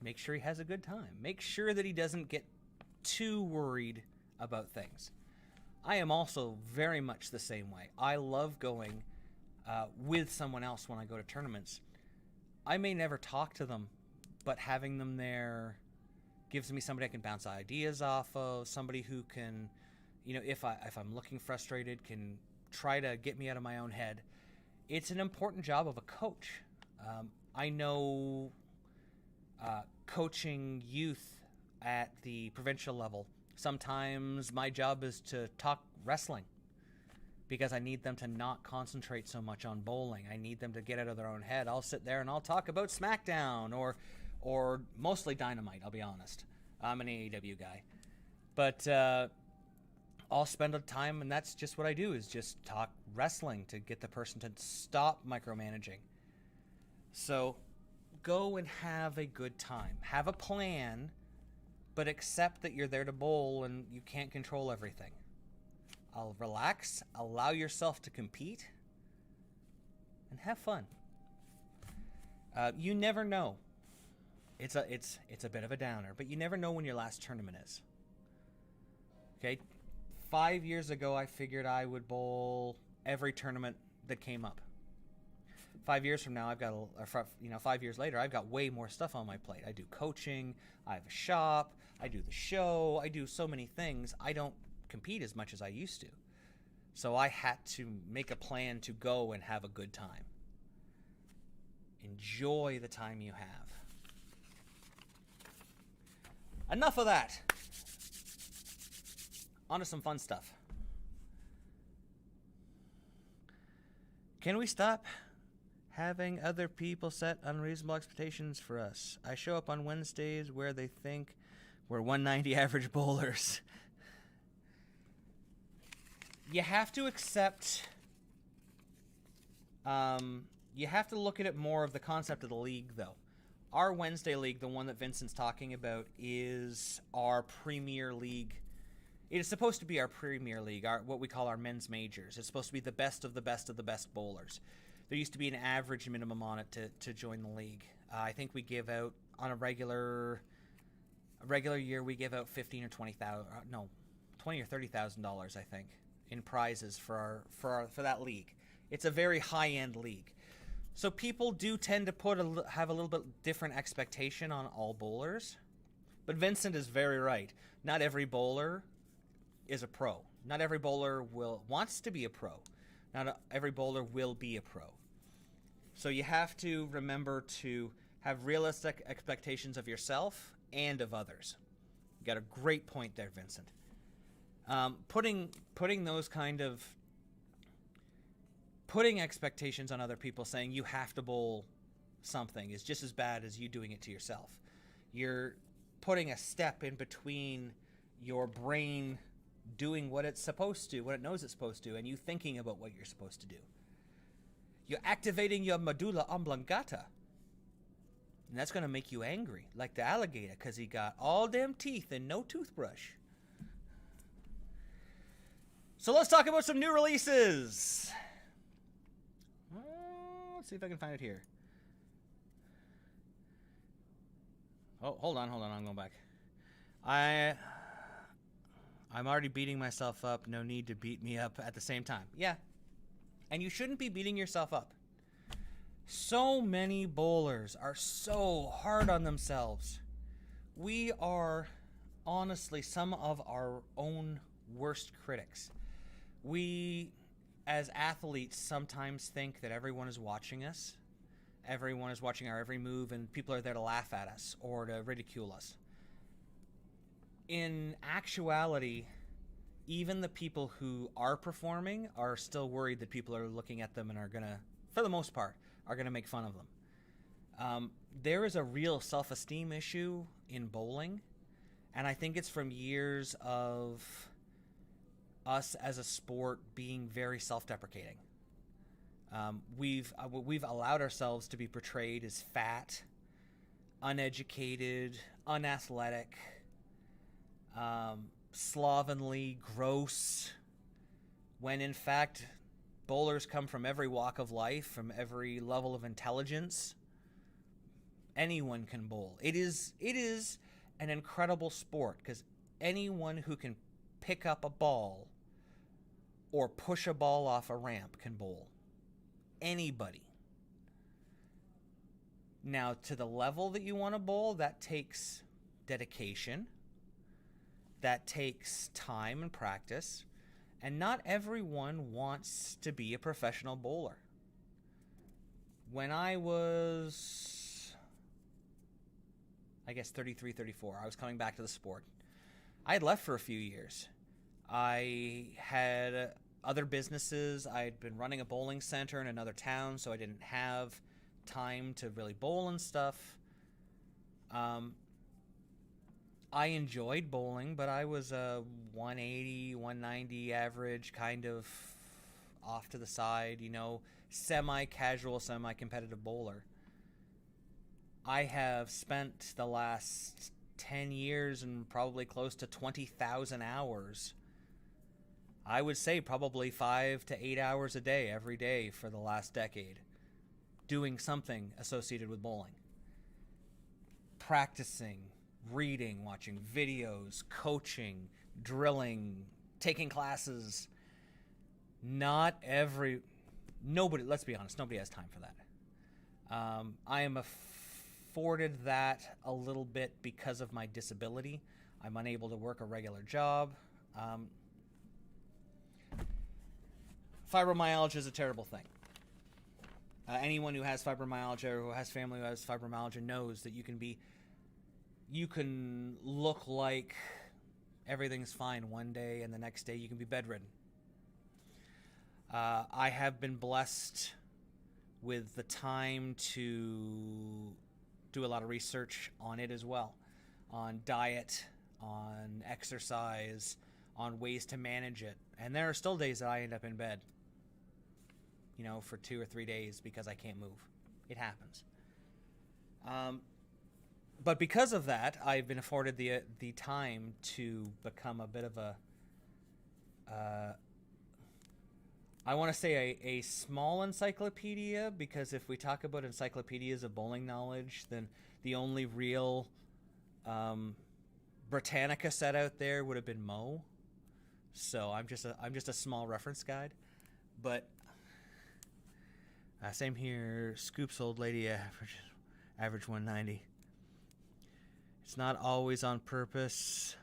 make sure he has a good time. Make sure that he doesn't get too worried about things. I am also very much the same way. I love going with someone else when I go to tournaments. I may never talk to them, but having them there gives me somebody I can bounce ideas off of, somebody who can, if I'm looking frustrated, can try to get me out of my own head. It's an important job of a coach. I know coaching youth at the provincial level, sometimes my job is to talk wrestling because I need them to not concentrate so much on bowling. I need them to get out of their own head. I'll sit there and I'll talk about SmackDown or mostly Dynamite, I'll be honest. I'm an AEW guy. But I'll spend a time, and that's just what I do, is just talk wrestling to get the person to stop micromanaging. So go and have a good time. Have a plan, but accept that you're there to bowl and you can't control everything. I'll relax, allow yourself to compete, and have fun. You never know. It's a bit of a downer, but you never know when your last tournament is. Okay, 5 years ago, I figured I would bowl every tournament that came up. 5 years from now, 5 years later, I've got way more stuff on my plate. I do coaching, I have a shop, I do the show, I do so many things. I don't compete as much as I used to. So I had to make a plan to go and have a good time. Enjoy the time you have. Enough of that. On to some fun stuff. Can we stop having other people set unreasonable expectations for us? I show up on Wednesdays where they think we're 190 average bowlers. You have to accept... you have to look at it more of the concept of the league, though. Our Wednesday league, the one that Vincent's talking about, is our Premier League. It is supposed to be our Premier League, what we call our men's majors. It's supposed to be the best of the best of the best bowlers. There used to be an average minimum on it to join the league. I think we give out, on a regular year, we give out $15,000 or $20,000 or $30,000, I think, in prizes for that league. It's a very high-end league. So people do tend to have a little bit different expectation on all bowlers. But Vincent is very right. Not every bowler is a pro. Not every bowler wants to be a pro. Not every bowler will be a pro. So you have to remember to have realistic expectations of yourself and of others. You got a great point there, Vincent. Putting those kind of... Putting expectations on other people, saying you have to bowl something, is just as bad as you doing it to yourself. You're putting a step in between your brain doing what it's supposed to, what it knows it's supposed to, and you thinking about what you're supposed to do. You're activating your medulla oblongata. And that's going to make you angry, like the alligator, because he got all them teeth and no toothbrush. So let's talk about some new releases. Let's see if I can find it here. Oh, hold on, I'm going back. I'm already beating myself up. No need to beat me up at the same time. Yeah. And you shouldn't be beating yourself up. So many bowlers are so hard on themselves. We are honestly some of our own worst critics. We, as athletes, sometimes think that everyone is watching us. Everyone is watching our every move, and people are there to laugh at us or to ridicule us. In actuality, even the people who are performing are still worried that people are looking at them and are gonna, for the most part, are gonna make fun of them. There is a real self-esteem issue in bowling, and I think it's from years of us as a sport being very self-deprecating. We've allowed ourselves to be portrayed as fat, uneducated, unathletic, slovenly, gross, when in fact bowlers come from every walk of life, from every level of intelligence. Anyone can bowl. It is an incredible sport because anyone who can pick up a ball or push a ball off a ramp can bowl. Anybody. Now, to the level that you want to bowl, that takes dedication, that takes time and practice, and not everyone wants to be a professional bowler. When I was, I guess, 33, 34, I was coming back to the sport. I had left for a few years. I had other businesses. I had been running a bowling center in another town, so I didn't have time to really bowl and stuff. I enjoyed bowling, but I was a 180, 190 average, kind of off to the side, semi-casual, semi-competitive bowler. I have spent the last 10 years and probably close to 20,000 hours. I would say probably 5 to 8 hours a day, every day for the last decade, doing something associated with bowling. Practicing, reading, watching videos, coaching, drilling, taking classes. Nobody, let's be honest, nobody has time for that. I am afforded that a little bit because of my disability. I'm unable to work a regular job. Fibromyalgia is a terrible thing. Anyone who has fibromyalgia or who has family who has fibromyalgia knows that you can look like everything's fine one day and the next day you can be bedridden. I have been blessed with the time to do a lot of research on it as well, on diet, on exercise, on ways to manage it. And there are still days that I end up in bed, for 2 or 3 days because I can't move. It happens. But because of that, I've been afforded the time to become a bit of a, I want to say a small encyclopedia, because if we talk about encyclopedias of bowling knowledge, then the only real Britannica set out there would have been Mo. So I'm just a small reference guide. But same here. Scoops old lady average 190. It's not always on purpose.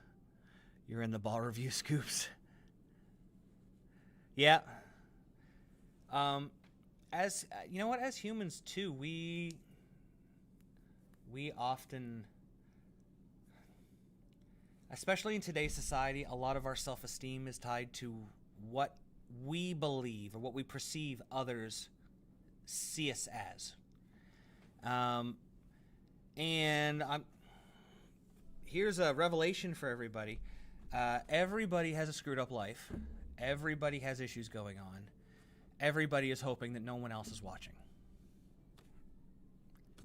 You're in the ball review, Scoops. Yeah. As as humans too, we often, especially in today's society, a lot of our self-esteem is tied to what we believe or what we perceive others see us as. And here's a revelation for everybody. Everybody has a screwed up life. Everybody has issues going on. Everybody is hoping that no one else is watching.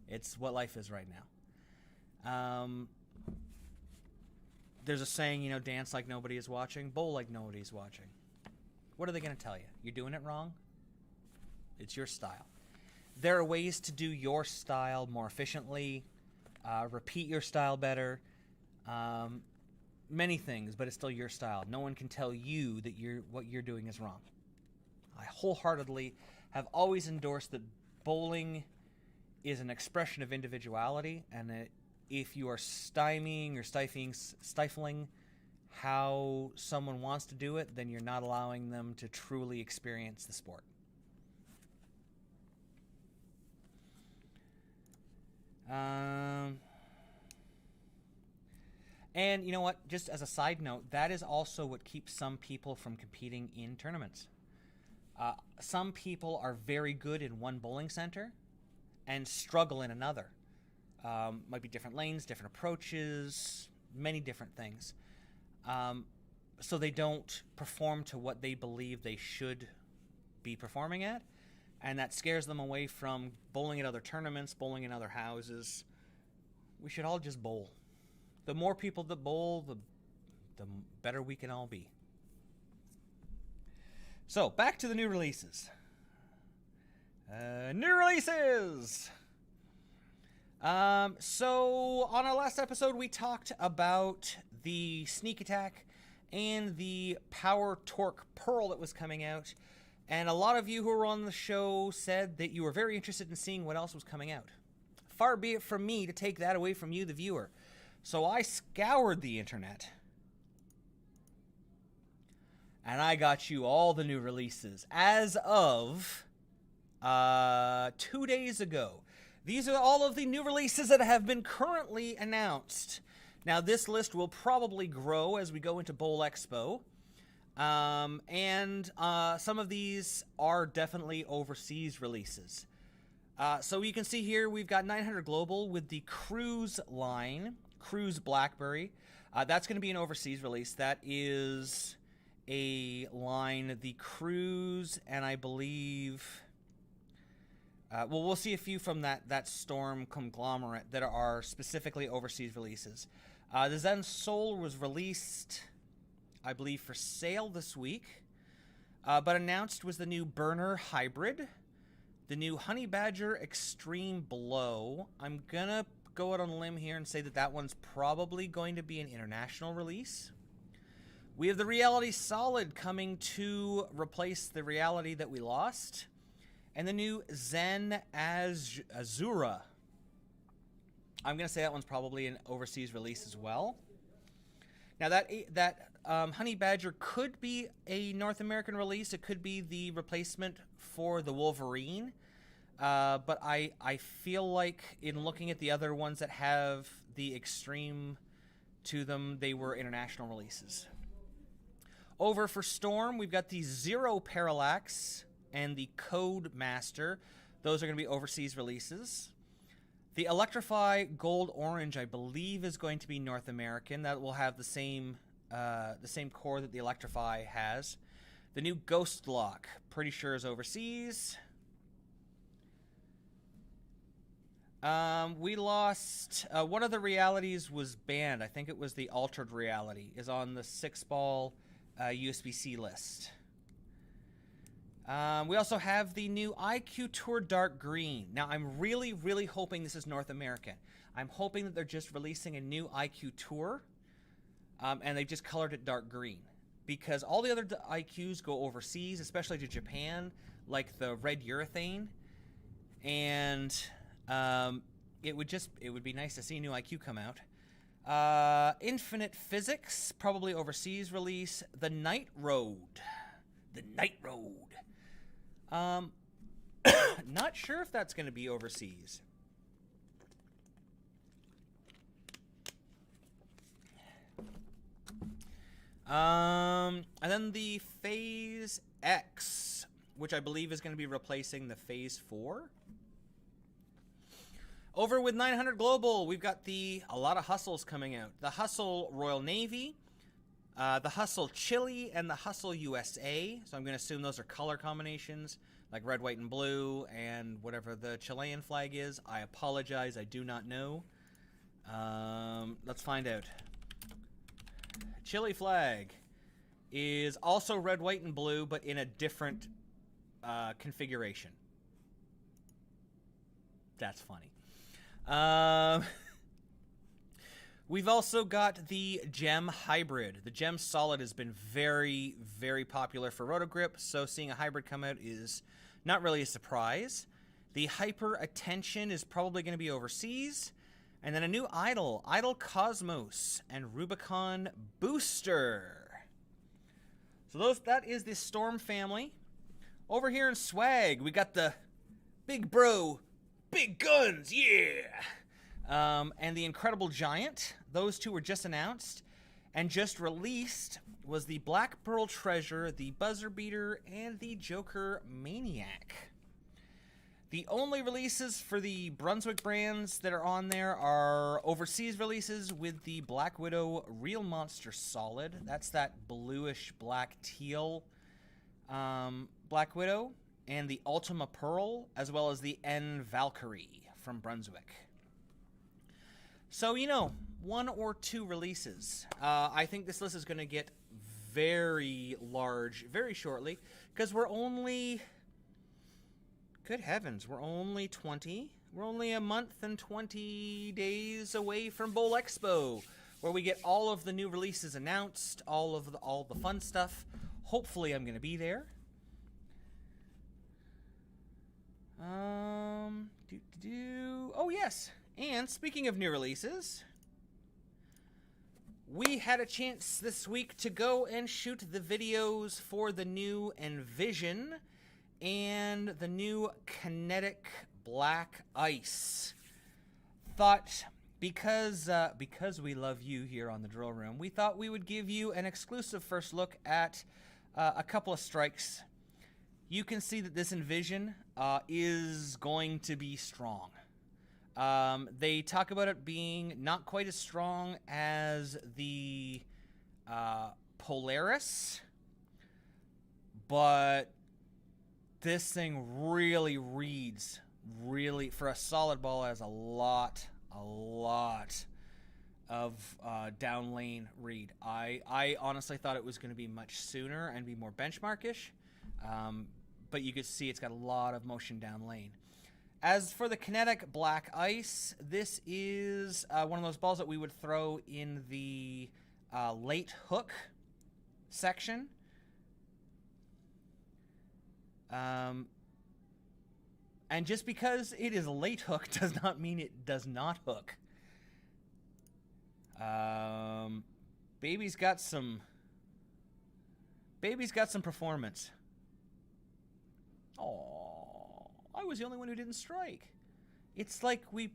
It's what life is right now. There's a saying, dance like nobody is watching, bowl like nobody's watching. What are they going to tell you? You're doing it wrong? It's your style. There are ways to do your style more efficiently, repeat your style better, many things, but it's still your style. No one can tell you that what you're doing is wrong. I wholeheartedly have always endorsed that bowling is an expression of individuality, and that if you are stymieing or stifling how someone wants to do it, then you're not allowing them to truly experience the sport. And you know what? Just as a side note, that is also what keeps some people from competing in tournaments. Some people are very good in one bowling center and struggle in another. Might be different lanes, different approaches, many different things. So they don't perform to what they believe they should be performing at. And that scares them away from bowling at other tournaments, bowling in other houses. We should all just bowl. The more people that bowl, the better we can all be. So, back to the new releases. New releases! So, on our last episode, we talked about the Sneak Attack and the Power Torque Pearl that was coming out. And a lot of you who were on the show said that you were very interested in seeing what else was coming out. Far be it from me to take that away from you, the viewer. So I scoured the internet. And I got you all the new releases as of 2 days ago. These are all of the new releases that have been currently announced. Now, this list will probably grow as we go into Bowl Expo. And some of these are definitely overseas releases. So you can see here we've got 900 Global with the Cruise line, Cruise Blackberry. That's going to be an overseas release. That is a line, the Cruise, and I believe... well, we'll see a few from that Storm conglomerate that are specifically overseas releases. The Zen Soul was released, I believe, for sale this week, but announced was the new Burner Hybrid, the new Honey Badger Extreme Blow. I'm going to go out on a limb here and say that one's probably going to be an international release. We have the Reality Solid coming to replace the Reality that we lost, and the new Zen Azura. I'm going to say that one's probably an overseas release as well. Now, that Honey Badger could be a North American release. It could be the replacement for the Wolverine. But I feel like in looking at the other ones that have the Extreme to them, they were international releases. Over for Storm, we've got the Zero Parallax and the Code Master. Those are going to be overseas releases. The Electrify Gold Orange, I believe, is going to be North American. That will have the same core that the Electrify has. The new Ghost Lock, pretty sure is overseas. We lost... one of the realities was banned. I think it was the Altered Reality, is on the 6-ball USB-C list. We also have the new IQ Tour Dark Green. Now, I'm really, really hoping this is North American. I'm hoping that they're just releasing a new IQ Tour, and they just colored it dark green. Because all the other IQs go overseas, especially to Japan, like the red urethane. And it would be nice to see a new IQ come out. Infinite Physics, probably overseas release. The Night Road. The Night Road. Not sure if that's going to be overseas. And then the Phase X, which I believe is going to be replacing the Phase 4. Over with 900 Global, we've got a lot of Hustles coming out. The Hustle Royal Navy, the Hustle Chile, and the Hustle USA. So I'm going to assume those are color combinations, like red, white, and blue, and whatever the Chilean flag is. I apologize, I do not know. Let's find out. Chile flag is also red, white, and blue, but in a different configuration. That's funny. We've also got the Gem Hybrid. The Gem Solid has been very, very popular for Rotogrip, so seeing a hybrid come out is not really a surprise. The Hyper Attention is probably going to be overseas. And then a new Idol, Idol Cosmos and Rubicon Booster. So that is the Storm family. Over here in Swag, we got the Big Bro, Big Guns, yeah! and the Incredible Giant. Those two were just announced. And just released was the Black Pearl Treasure, the Buzzer Beater, and the Joker Maniac. The only releases for the Brunswick brands that are on there are overseas releases with the Black Widow Real Monster Solid. That's that bluish black teal Black Widow. And the Ultima Pearl, as well as the N Valkyrie from Brunswick. So, you know, 1 or 2 releases. I think this list is going to get very large very shortly, because we're only... Good heavens, we're only 20. We're only a month and 20 days away from Bowl Expo, where we get all of the new releases announced, all the fun stuff. Hopefully I'm going to be there. Oh, yes. And speaking of new releases, we had a chance this week to go and shoot the videos for the new Envision and the new Kinetic Black Ice. Thought, because we love you here on the Drill Room, we thought we would give you an exclusive first look at a couple of strikes. You can see that this Envision is going to be strong. They talk about it being not quite as strong as the Polaris, but this thing really reads, for a solid ball, has a lot of down lane read. I honestly thought it was going to be much sooner and be more benchmarkish, but you could see it's got a lot of motion down lane. As for the Kinetic Black Ice, this is one of those balls that we would throw in the late hook section. And just because it is a late hook does not mean it does not hook. Baby's got some performance. Oh, I was the only one who didn't strike. It's like we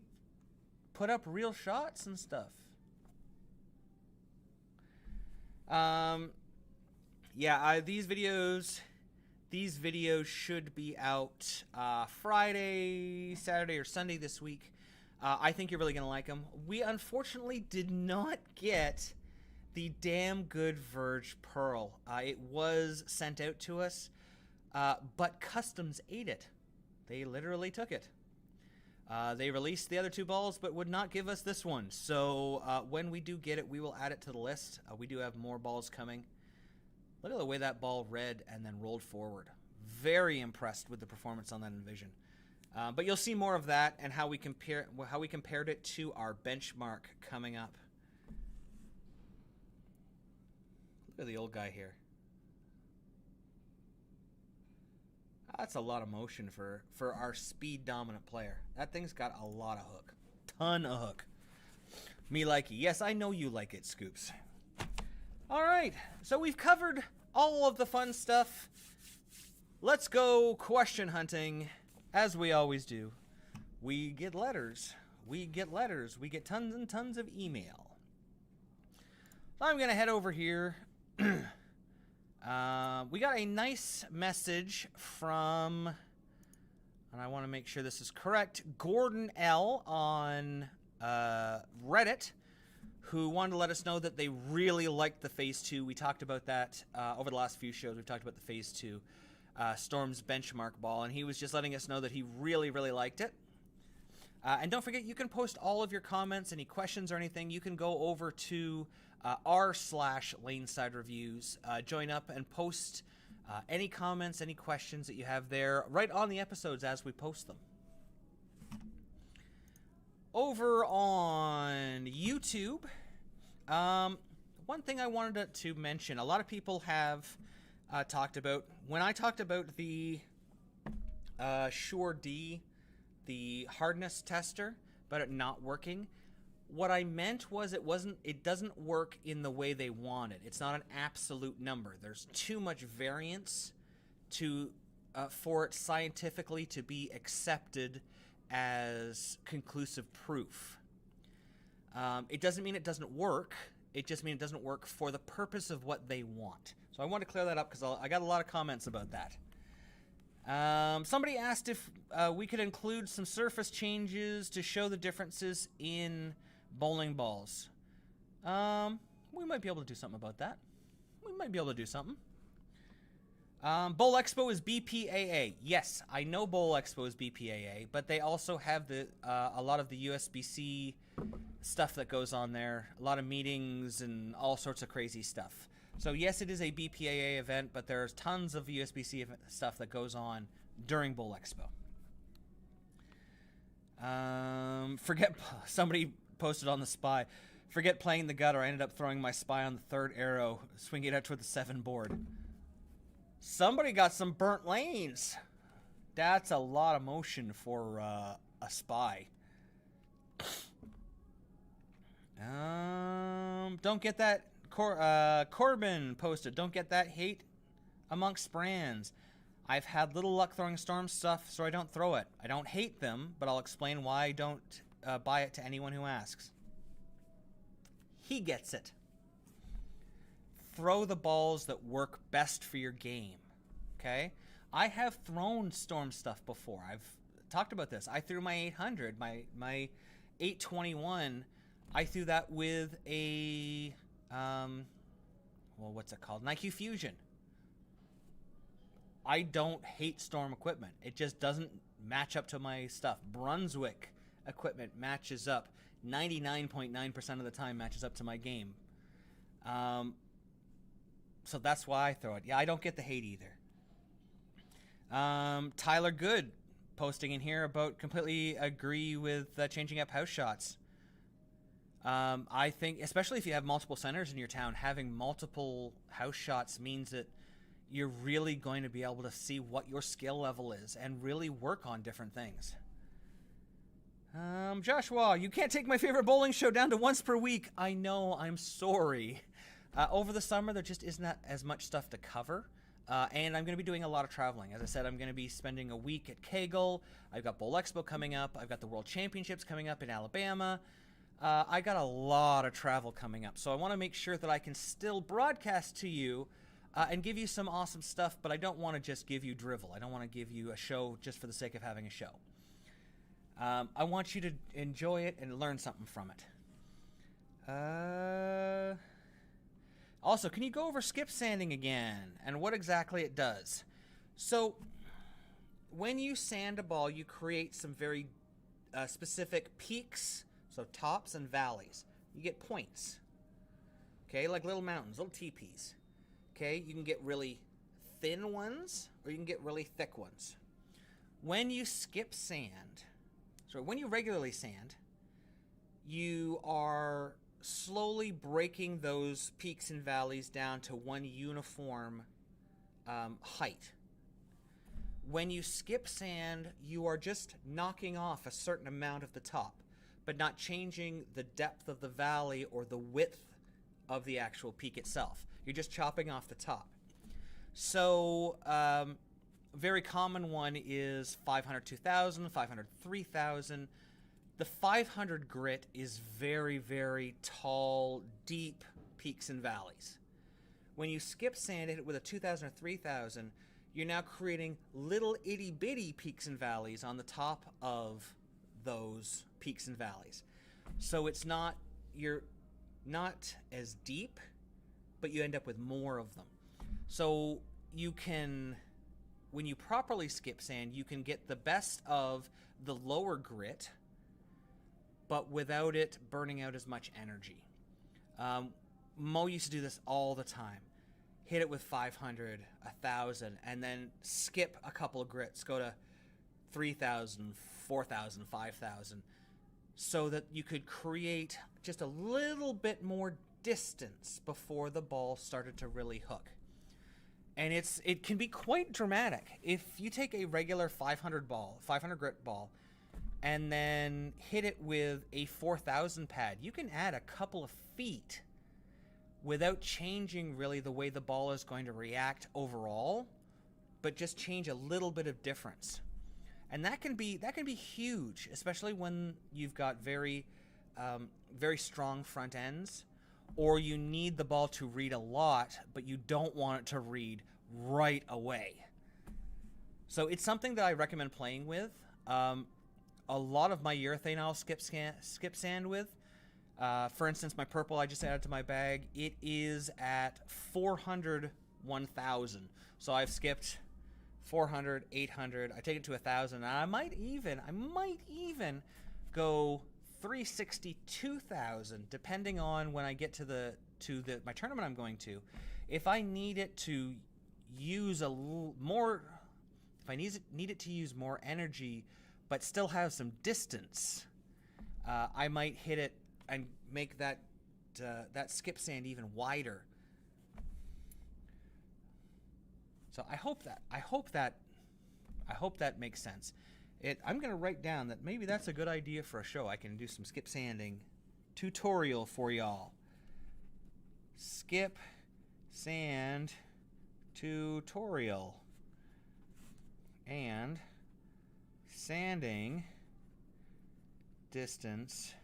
put up real shots and stuff. Yeah, these videos should be out Friday, Saturday, or Sunday this week. I think you're really going to like them. We unfortunately did not get the damn good Verge Pearl. It was sent out to us, but Customs ate it. They literally took it. They released the other 2 balls, but would not give us this one. So when we do get it, we will add it to the list. We do have more balls coming. Look at the way that ball read and then rolled forward. Very impressed with the performance on that Envision. But you'll see more of that and how we compared it to our benchmark coming up. Look at the old guy here. That's a lot of motion for our speed dominant player. That thing's got a lot of hook. Ton of hook. Me likey. Yes, I know you like it, Scoops. All right, so we've covered all of the fun stuff. Let's go question hunting, as we always do. We get letters. We get tons and tons of email. So I'm going to head over here. We got a nice message from, and I want to make sure this is correct, Gordon L. on Reddit, who wanted to let us know that they really liked the Phase 2. We talked about that over the last few shows. We've talked about the Phase 2 Storm's benchmark ball, and he was just letting us know that he really liked it. And don't forget, you can post all of your comments, any questions or anything. You can go over to r/Laneside Reviews, join up and post any comments, any questions that you have there right on the episodes as we post them. Over on YouTube, one thing I wanted to mention, a lot of people have talked about, when I talked about the Sure D, the hardness tester, but it not working, what I meant was it doesn't work in the way they want it. It's not an absolute number. There's too much variance for it scientifically to be accepted as conclusive proof. It doesn't mean it doesn't work. It just means it doesn't work for the purpose of what they want. So I want to clear that up because I got a lot of comments about that. Somebody asked if we could include some surface changes to show the differences in bowling balls. We might be able to do something about that. Bowl Expo is BPAA. Yes, I know Bowl Expo is BPAA, but they also have a lot of the USBC stuff that goes on there, a lot of meetings and all sorts of crazy stuff. So yes, it is a BPAA event, but there's tons of USBC stuff that goes on during Bowl Expo. Somebody posted on the spy, forget playing the gutter. I ended up throwing my spy on the third arrow, swinging it out toward the 7 board. Somebody got some burnt lanes. That's a lot of motion for a spy. Don't get that. Corbin posted, don't get that hate amongst brands. I've had little luck throwing Storm stuff, so I don't throw it. I don't hate them, but I'll explain why I don't buy it to anyone who asks. He gets it. Throw the balls that work best for your game, okay? I have thrown Storm stuff before. I've talked about this. I threw my 800, my 821. I threw that with a, what's it called? An IQ Fusion. I don't hate Storm equipment. It just doesn't match up to my stuff. Brunswick equipment matches up 99.9% of the time, matches up to my game. So that's why I throw it. Yeah, I don't get the hate either. Tyler Good posting in here about completely agree with changing up house shots. I think, especially if you have multiple centers in your town, having multiple house shots means that you're really going to be able to see what your skill level is and really work on different things. Joshua, you can't take my favorite bowling show down to once per week. I know, I'm sorry. Over the summer, there just isn't as much stuff to cover. And I'm going to be doing a lot of traveling. As I said, I'm going to be spending a week at Kegel. I've got Bowl Expo coming up. I've got the World Championships coming up in Alabama. I got a lot of travel coming up. So I want to make sure that I can still broadcast to you and give you some awesome stuff, but I don't want to just give you drivel. I don't want to give you a show just for the sake of having a show. I want you to enjoy it and learn something from it. Also, can you go over skip sanding again and what exactly it does? So, when you sand a ball, you create some very specific peaks, so tops and valleys. You get points, okay, like little mountains, little teepees. Okay, you can get really thin ones or you can get really thick ones. When you skip sand, when you regularly sand, you are slowly breaking those peaks and valleys down to one uniform height. When you skip sand, you are just knocking off a certain amount of the top, but not changing the depth of the valley or the width of the actual peak itself. You're just chopping off the top. So, very common one is 500 2000, 500 3000. The 500 grit is very, very tall, deep peaks and valleys. When you skip sand it with a 2000 or 3000, you're now creating little itty bitty peaks and valleys on the top of those peaks and valleys. So you're not as deep, but you end up with more of them. So you can, when you properly skip sand, you can get the best of the lower grit, but without it burning out as much energy. Mo used to do this all the time. Hit it with 500, 1,000, and then skip a couple of grits, go to 3,000, 4,000, 5,000, so that you could create just a little bit more distance before the ball started to really hook. And it can be quite dramatic. If you take a regular 500 grit ball, and then hit it with a 4,000 pad, you can add a couple of feet without changing really the way the ball is going to react overall, but just change a little bit of difference. And that can be huge, especially when you've got very very strong front ends, or you need the ball to read a lot, but you don't want it to read right away. So it's something that I recommend playing with. A lot of my urethane I'll skip sand with. For instance, my purple I just added to my bag. It is at 400, 1,000. So I've skipped 400, 800. I take it to 1,000. And I might even go 360, 2,000, depending on when I get to my tournament I'm going to. If I need it to use a little more, if I need it to use more energy, but still have some distance, I might hit it and make that skip sand even wider. So I hope that makes sense. I'm gonna write down that maybe that's a good idea for a show. I can do some skip sanding tutorial for y'all. Skip sand tutorial and sanding distance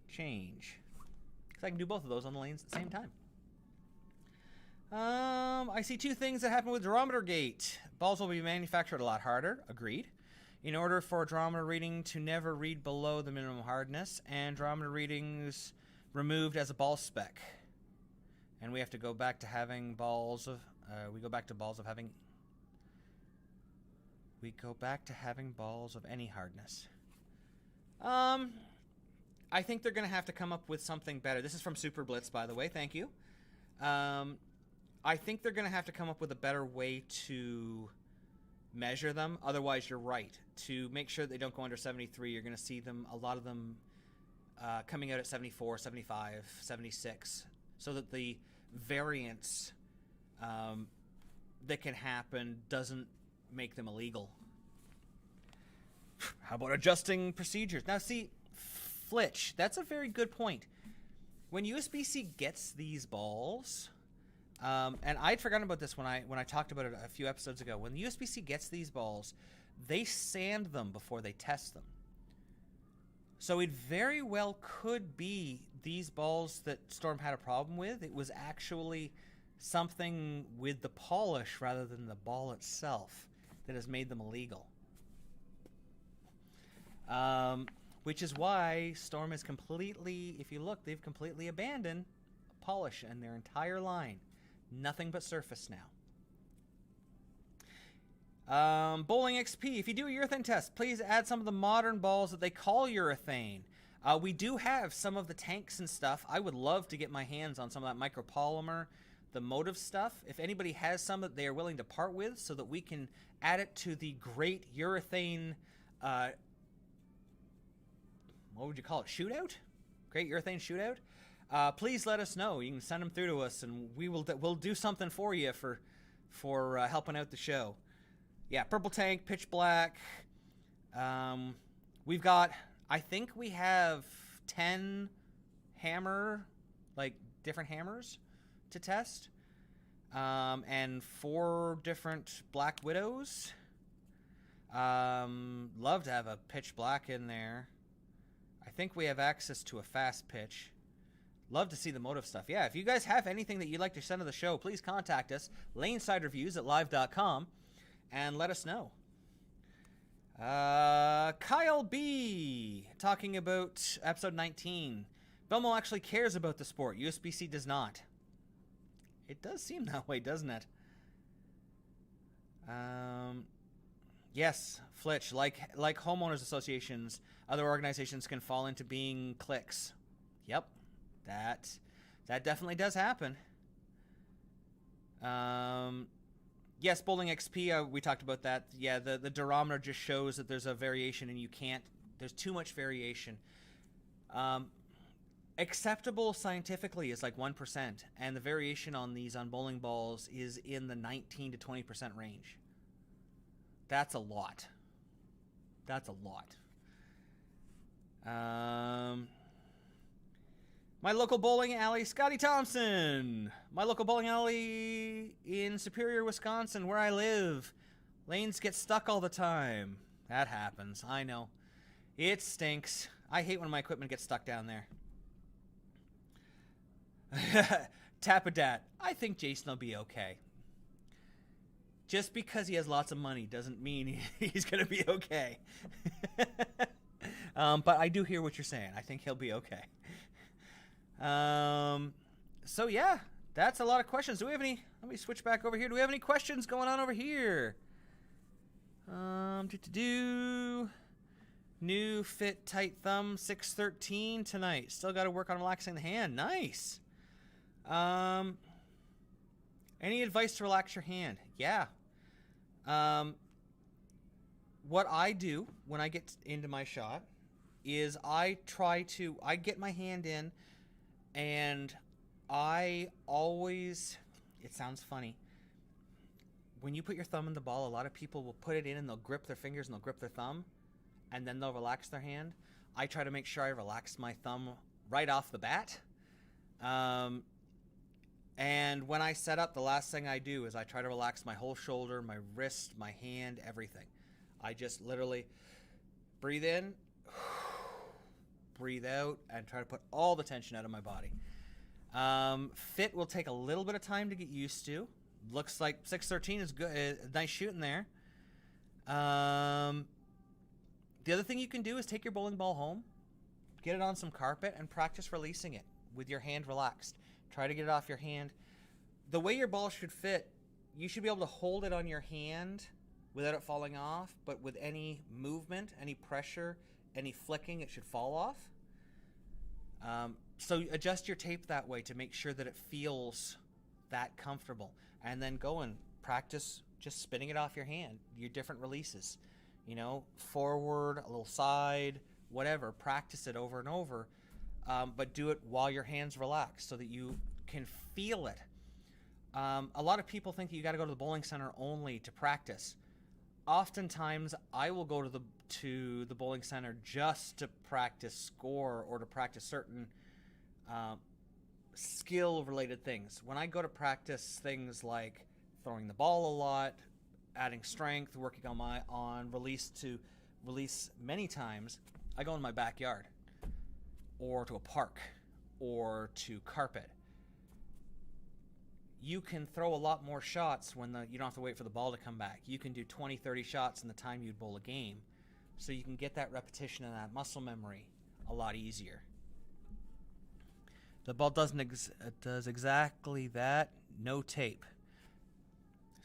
change. Because I can do both of those on the lanes at the same time. I see two things that happen with durometer gate. Balls will be manufactured a lot harder. Agreed. In order for a durometer reading to never read below the minimum hardness, and durometer readings removed as a ball spec. And we have to go back to having balls of any hardness. I think they're going to have to come up with something better. This is from Super Blitz, by the way. Thank you. I think they're going to have to come up with a better way to measure them. Otherwise, you're right. To make sure they don't go under 73, you're going to see a lot of them coming out at 74, 75, 76, so that the variance that can happen doesn't make them illegal. How about adjusting procedures? Now, see, Flitch, that's a very good point. When USB-C gets these balls, and I'd forgotten about this when I talked about it a few episodes ago. When the USB-C gets these balls, they sand them before they test them. So it very well could be these balls that Storm had a problem with. It was actually something with the polish rather than the ball itself that has made them illegal. Which is why Storm is completely, if you look, they've completely abandoned polish in their entire line. Nothing but surface now. Bowling XP, if you do a urethane test, please add some of the modern balls that they call urethane. We do have some of the tanks and stuff. I would love to get my hands on some of that micropolymer, the motive stuff. If anybody has some that they are willing to part with so that we can add it to the great urethane, what would you call it, shootout? Great urethane shootout? Please let us know. You can send them through to us, and we'll do something for you for helping out the show. Yeah, purple tank, pitch black. We've got, I think we have 10 different hammers to test, and 4 different Black Widows. Love to have a pitch black in there. I think we have access to a fast pitch. Love to see the motive stuff. Yeah, if you guys have anything that you'd like to send to the show, please contact us, lanesidereviews@live.com, and let us know. Kyle B. talking about episode 19. Belmo actually cares about the sport. USB-C does not. It does seem that way, doesn't it? Yes, Flitch, like homeowners associations, other organizations can fall into being cliques. Yep, that definitely does happen. Yes, Bowling XP, we talked about that. Yeah, the durometer just shows that there's a variation, and there's too much variation. Acceptable scientifically is like 1%, and the variation on bowling balls is in the 19 to 20% range. That's a lot. That's a lot. My local bowling alley, Scotty Thompson. My local bowling alley in Superior, Wisconsin, where I live. Lanes get stuck all the time. That happens. I know. It stinks. I hate when my equipment gets stuck down there. Tapadat, I think Jason will be okay. Just because he has lots of money doesn't mean he's going to be okay. But I do hear what you're saying. I think he'll be okay. So yeah, that's a lot of questions. Do we have any? Let me switch back over here. Do we have any questions going on over here? New fit tight thumb 613 tonight. Still got to work on relaxing the hand. Nice. Any advice to relax your hand? Yeah. What I do when I get into my shot is I get my hand in, and I always, it sounds funny, when you put your thumb in the ball, a lot of people will put it in and they'll grip their fingers and they'll grip their thumb, and then they'll relax their hand. I try to make sure I relax my thumb right off the bat. And when I set up, the last thing I do is I try to relax my whole shoulder, my wrist, my hand, everything. I just literally breathe in, breathe out, and try to put all the tension out of my body. Fit will take a little bit of time to get used to. Looks like 613 is good. Nice shooting there. The other thing you can do is take your bowling ball home, get it on some carpet, and practice releasing it with your hand relaxed. Try to get it off your hand. The way your ball should fit, you should be able to hold it on your hand without it falling off, but with any movement, any pressure, any flicking, it should fall off. So adjust your tape that way to make sure that it feels that comfortable. And then go and practice just spinning it off your hand, your different releases. You know, forward, a little side, whatever. Practice it over and over. But do it while your hand's relaxed so that you can feel it. A lot of people think that you got to go to the bowling center only to practice. Oftentimes, I will go to the bowling center just to practice score or to practice certain skill-related things. When I go to practice things like throwing the ball a lot, adding strength, working on release many times, I go in my backyard, or to a park, or to carpet. You can throw a lot more shots when you don't have to wait for the ball to come back. You can do 20, 30 shots in the time you'd bowl a game, so you can get that repetition and that muscle memory a lot easier. The ball does exactly that, no tape.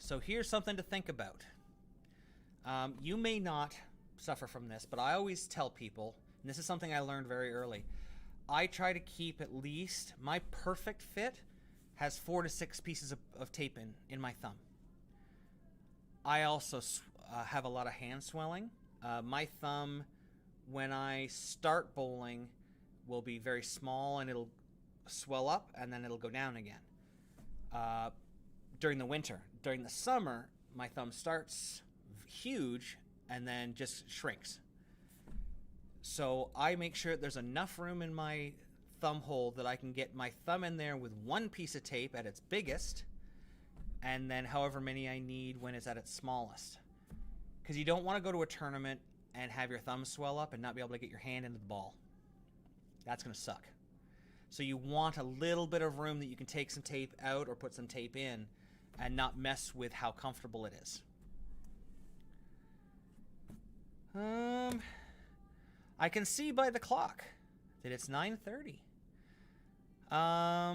So here's something to think about. You may not suffer from this, but I always tell people, and this is something I learned very early, I try to keep at least, my perfect fit has 4 to 6 pieces of tape in my thumb. I also have a lot of hand swelling. My thumb, when I start bowling, will be very small and it'll swell up and then it'll go down again. During the winter. During the summer, my thumb starts huge and then just shrinks. So I make sure there's enough room in my thumb hole that I can get my thumb in there with 1 piece of tape at its biggest, and then however many I need when it's at its smallest. Because you don't want to go to a tournament and have your thumb swell up and not be able to get your hand into the ball. That's going to suck. So you want a little bit of room that you can take some tape out or put some tape in and not mess with how comfortable it is. I can see by the clock that it's 9:30. I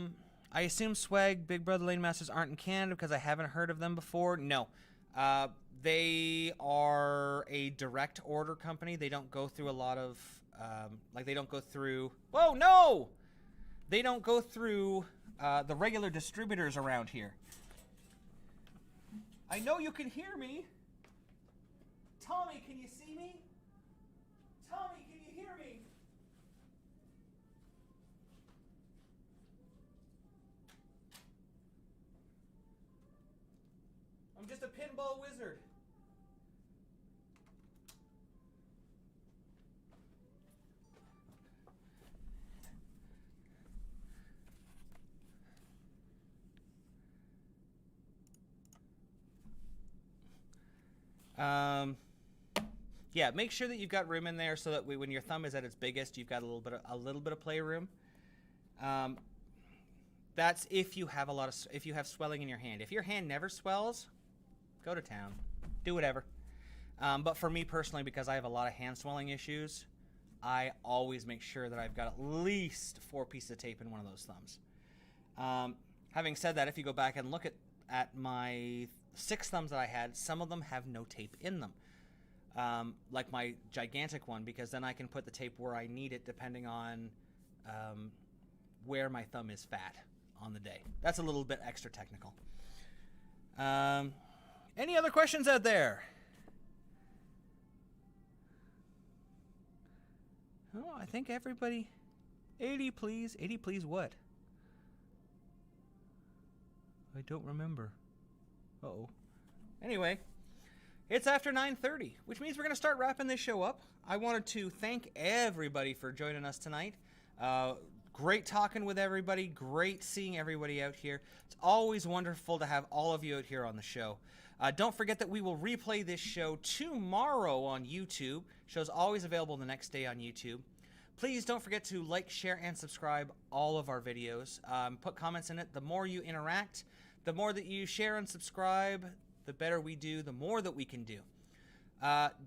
assume Swag, Big Brother Lane Masters aren't in Canada because I haven't heard of them before. No. They are a direct order company. They don't go through a lot of, they don't go through, whoa, no! They don't go through the regular distributors around here. I know you can hear me. Tommy, can you see me? Tommy, can you hear me? I'm just a pinball wizard. Yeah, make sure that you've got room in there so that when your thumb is at its biggest, you've got a little bit of play room. That's if you have if you have swelling in your hand. If your hand never swells, go to town, do whatever. But for me personally, because I have a lot of hand swelling issues, I always make sure that I've got at least 4 pieces of tape in one of those thumbs. Having said that, if you go back and look at my 6 thumbs that I had, some of them have no tape in them. Like my gigantic one, because then I can put the tape where I need it depending on where my thumb is fat on the day. That's a little bit extra technical. Any other questions out there? Oh, I think everybody... 80 please. 80 please what? I don't remember. Uh-oh. Anyway, it's after 9:30, which means we're going to start wrapping this show up. I wanted to thank everybody for joining us tonight. Great talking with everybody. Great seeing everybody out here. It's always wonderful to have all of you out here on the show. Don't forget that we will replay this show tomorrow on YouTube. Show's always available the next day on YouTube. Please don't forget to like, share, and subscribe all of our videos. Put comments in it. The more you interact, the more that you share and subscribe, the better we do, the more that we can do.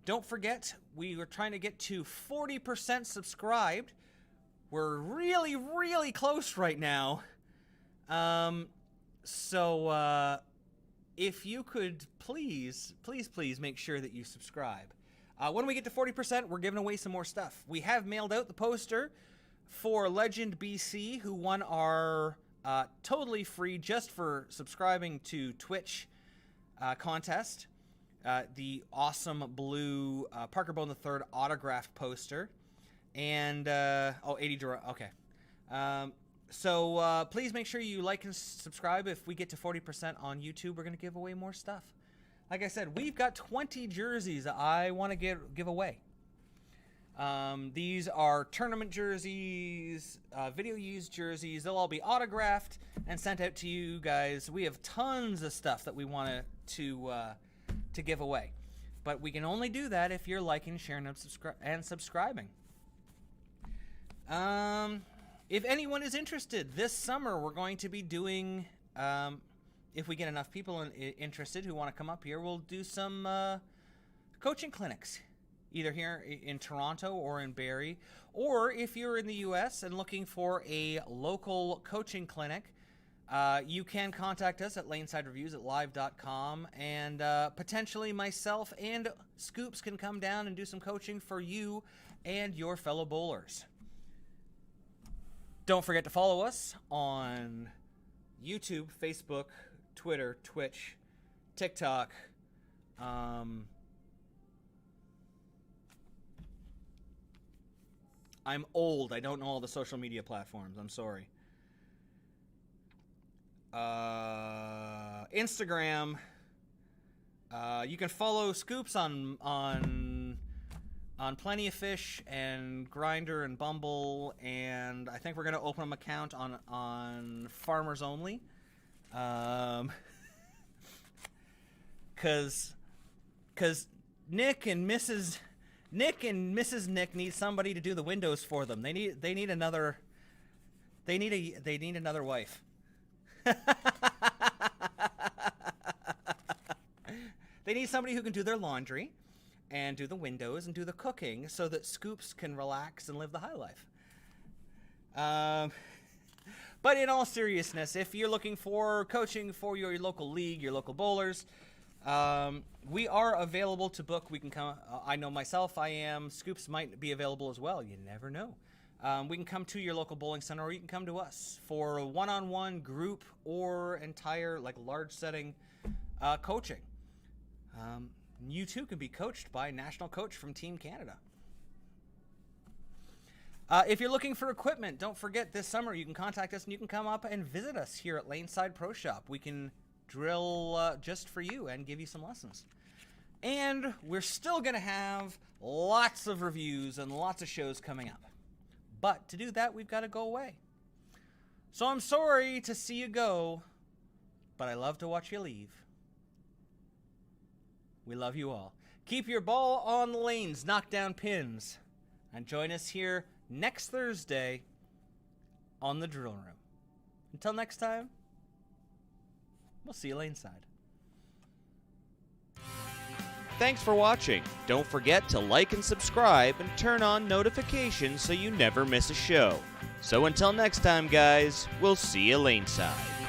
Don't forget, we were trying to get to 40% subscribed. We're really, really close right now. So if you could please make sure that you subscribe. When we get to 40%, we're giving away some more stuff. We have mailed out the poster for Legend BC, who won our totally free, just for subscribing to Twitch contest. The awesome blue Parker Bone III autographed poster. And, 80 Durant, okay. So please make sure you like and subscribe. If we get to 40% on YouTube, we're going to give away more stuff. Like I said, we've got 20 jerseys I want to give away. These are tournament jerseys, video used jerseys. They'll all be autographed and sent out to you guys. We have tons of stuff that we want to give away. But we can only do that if you're liking, sharing, and subscribing. If anyone is interested, this summer we're going to be doing, if we get enough people interested who want to come up here, we'll do some coaching clinics, either here in Toronto or in Barrie. Or if you're in the US and looking for a local coaching clinic, you can contact us at lanesidereviews@live.com, and potentially myself and Scoops can come down and do some coaching for you and your fellow bowlers. Don't forget to follow us on YouTube, Facebook, Twitter, Twitch, TikTok. I'm old. I don't know all the social media platforms. I'm sorry. Instagram. You can follow Scoops on Plenty of Fish and Grindr and Bumble, and I think we're gonna open an account on Farmers Only, cause Nick and Mrs. Nick need somebody to do the windows for them. They need another wife. They need somebody who can do their laundry and do the windows and do the cooking so that Scoops can relax and live the high life. But in all seriousness, if you're looking for coaching for your local league, your local bowlers, we are available to book. We can come. I know myself, I am. Scoops might be available as well. You never know. We can come to your local bowling center, or you can come to us for a one-on-one, group, or entire, large setting coaching. You too can be coached by a national coach from Team Canada. If you're looking for equipment, don't forget this summer you can contact us and you can come up and visit us here at Laneside Pro Shop. We can drill just for you and give you some lessons. And we're still going to have lots of reviews and lots of shows coming up. But to do that, we've got to go away. So I'm sorry to see you go, but I love to watch you leave. We love you all. Keep your ball on the lanes, knock down pins, and join us here next Thursday on the Drill Room. Until next time, we'll see you Laneside. Thanks for watching. Don't forget to like and subscribe and turn on notifications so you never miss a show. So until next time, guys, we'll see you Laneside.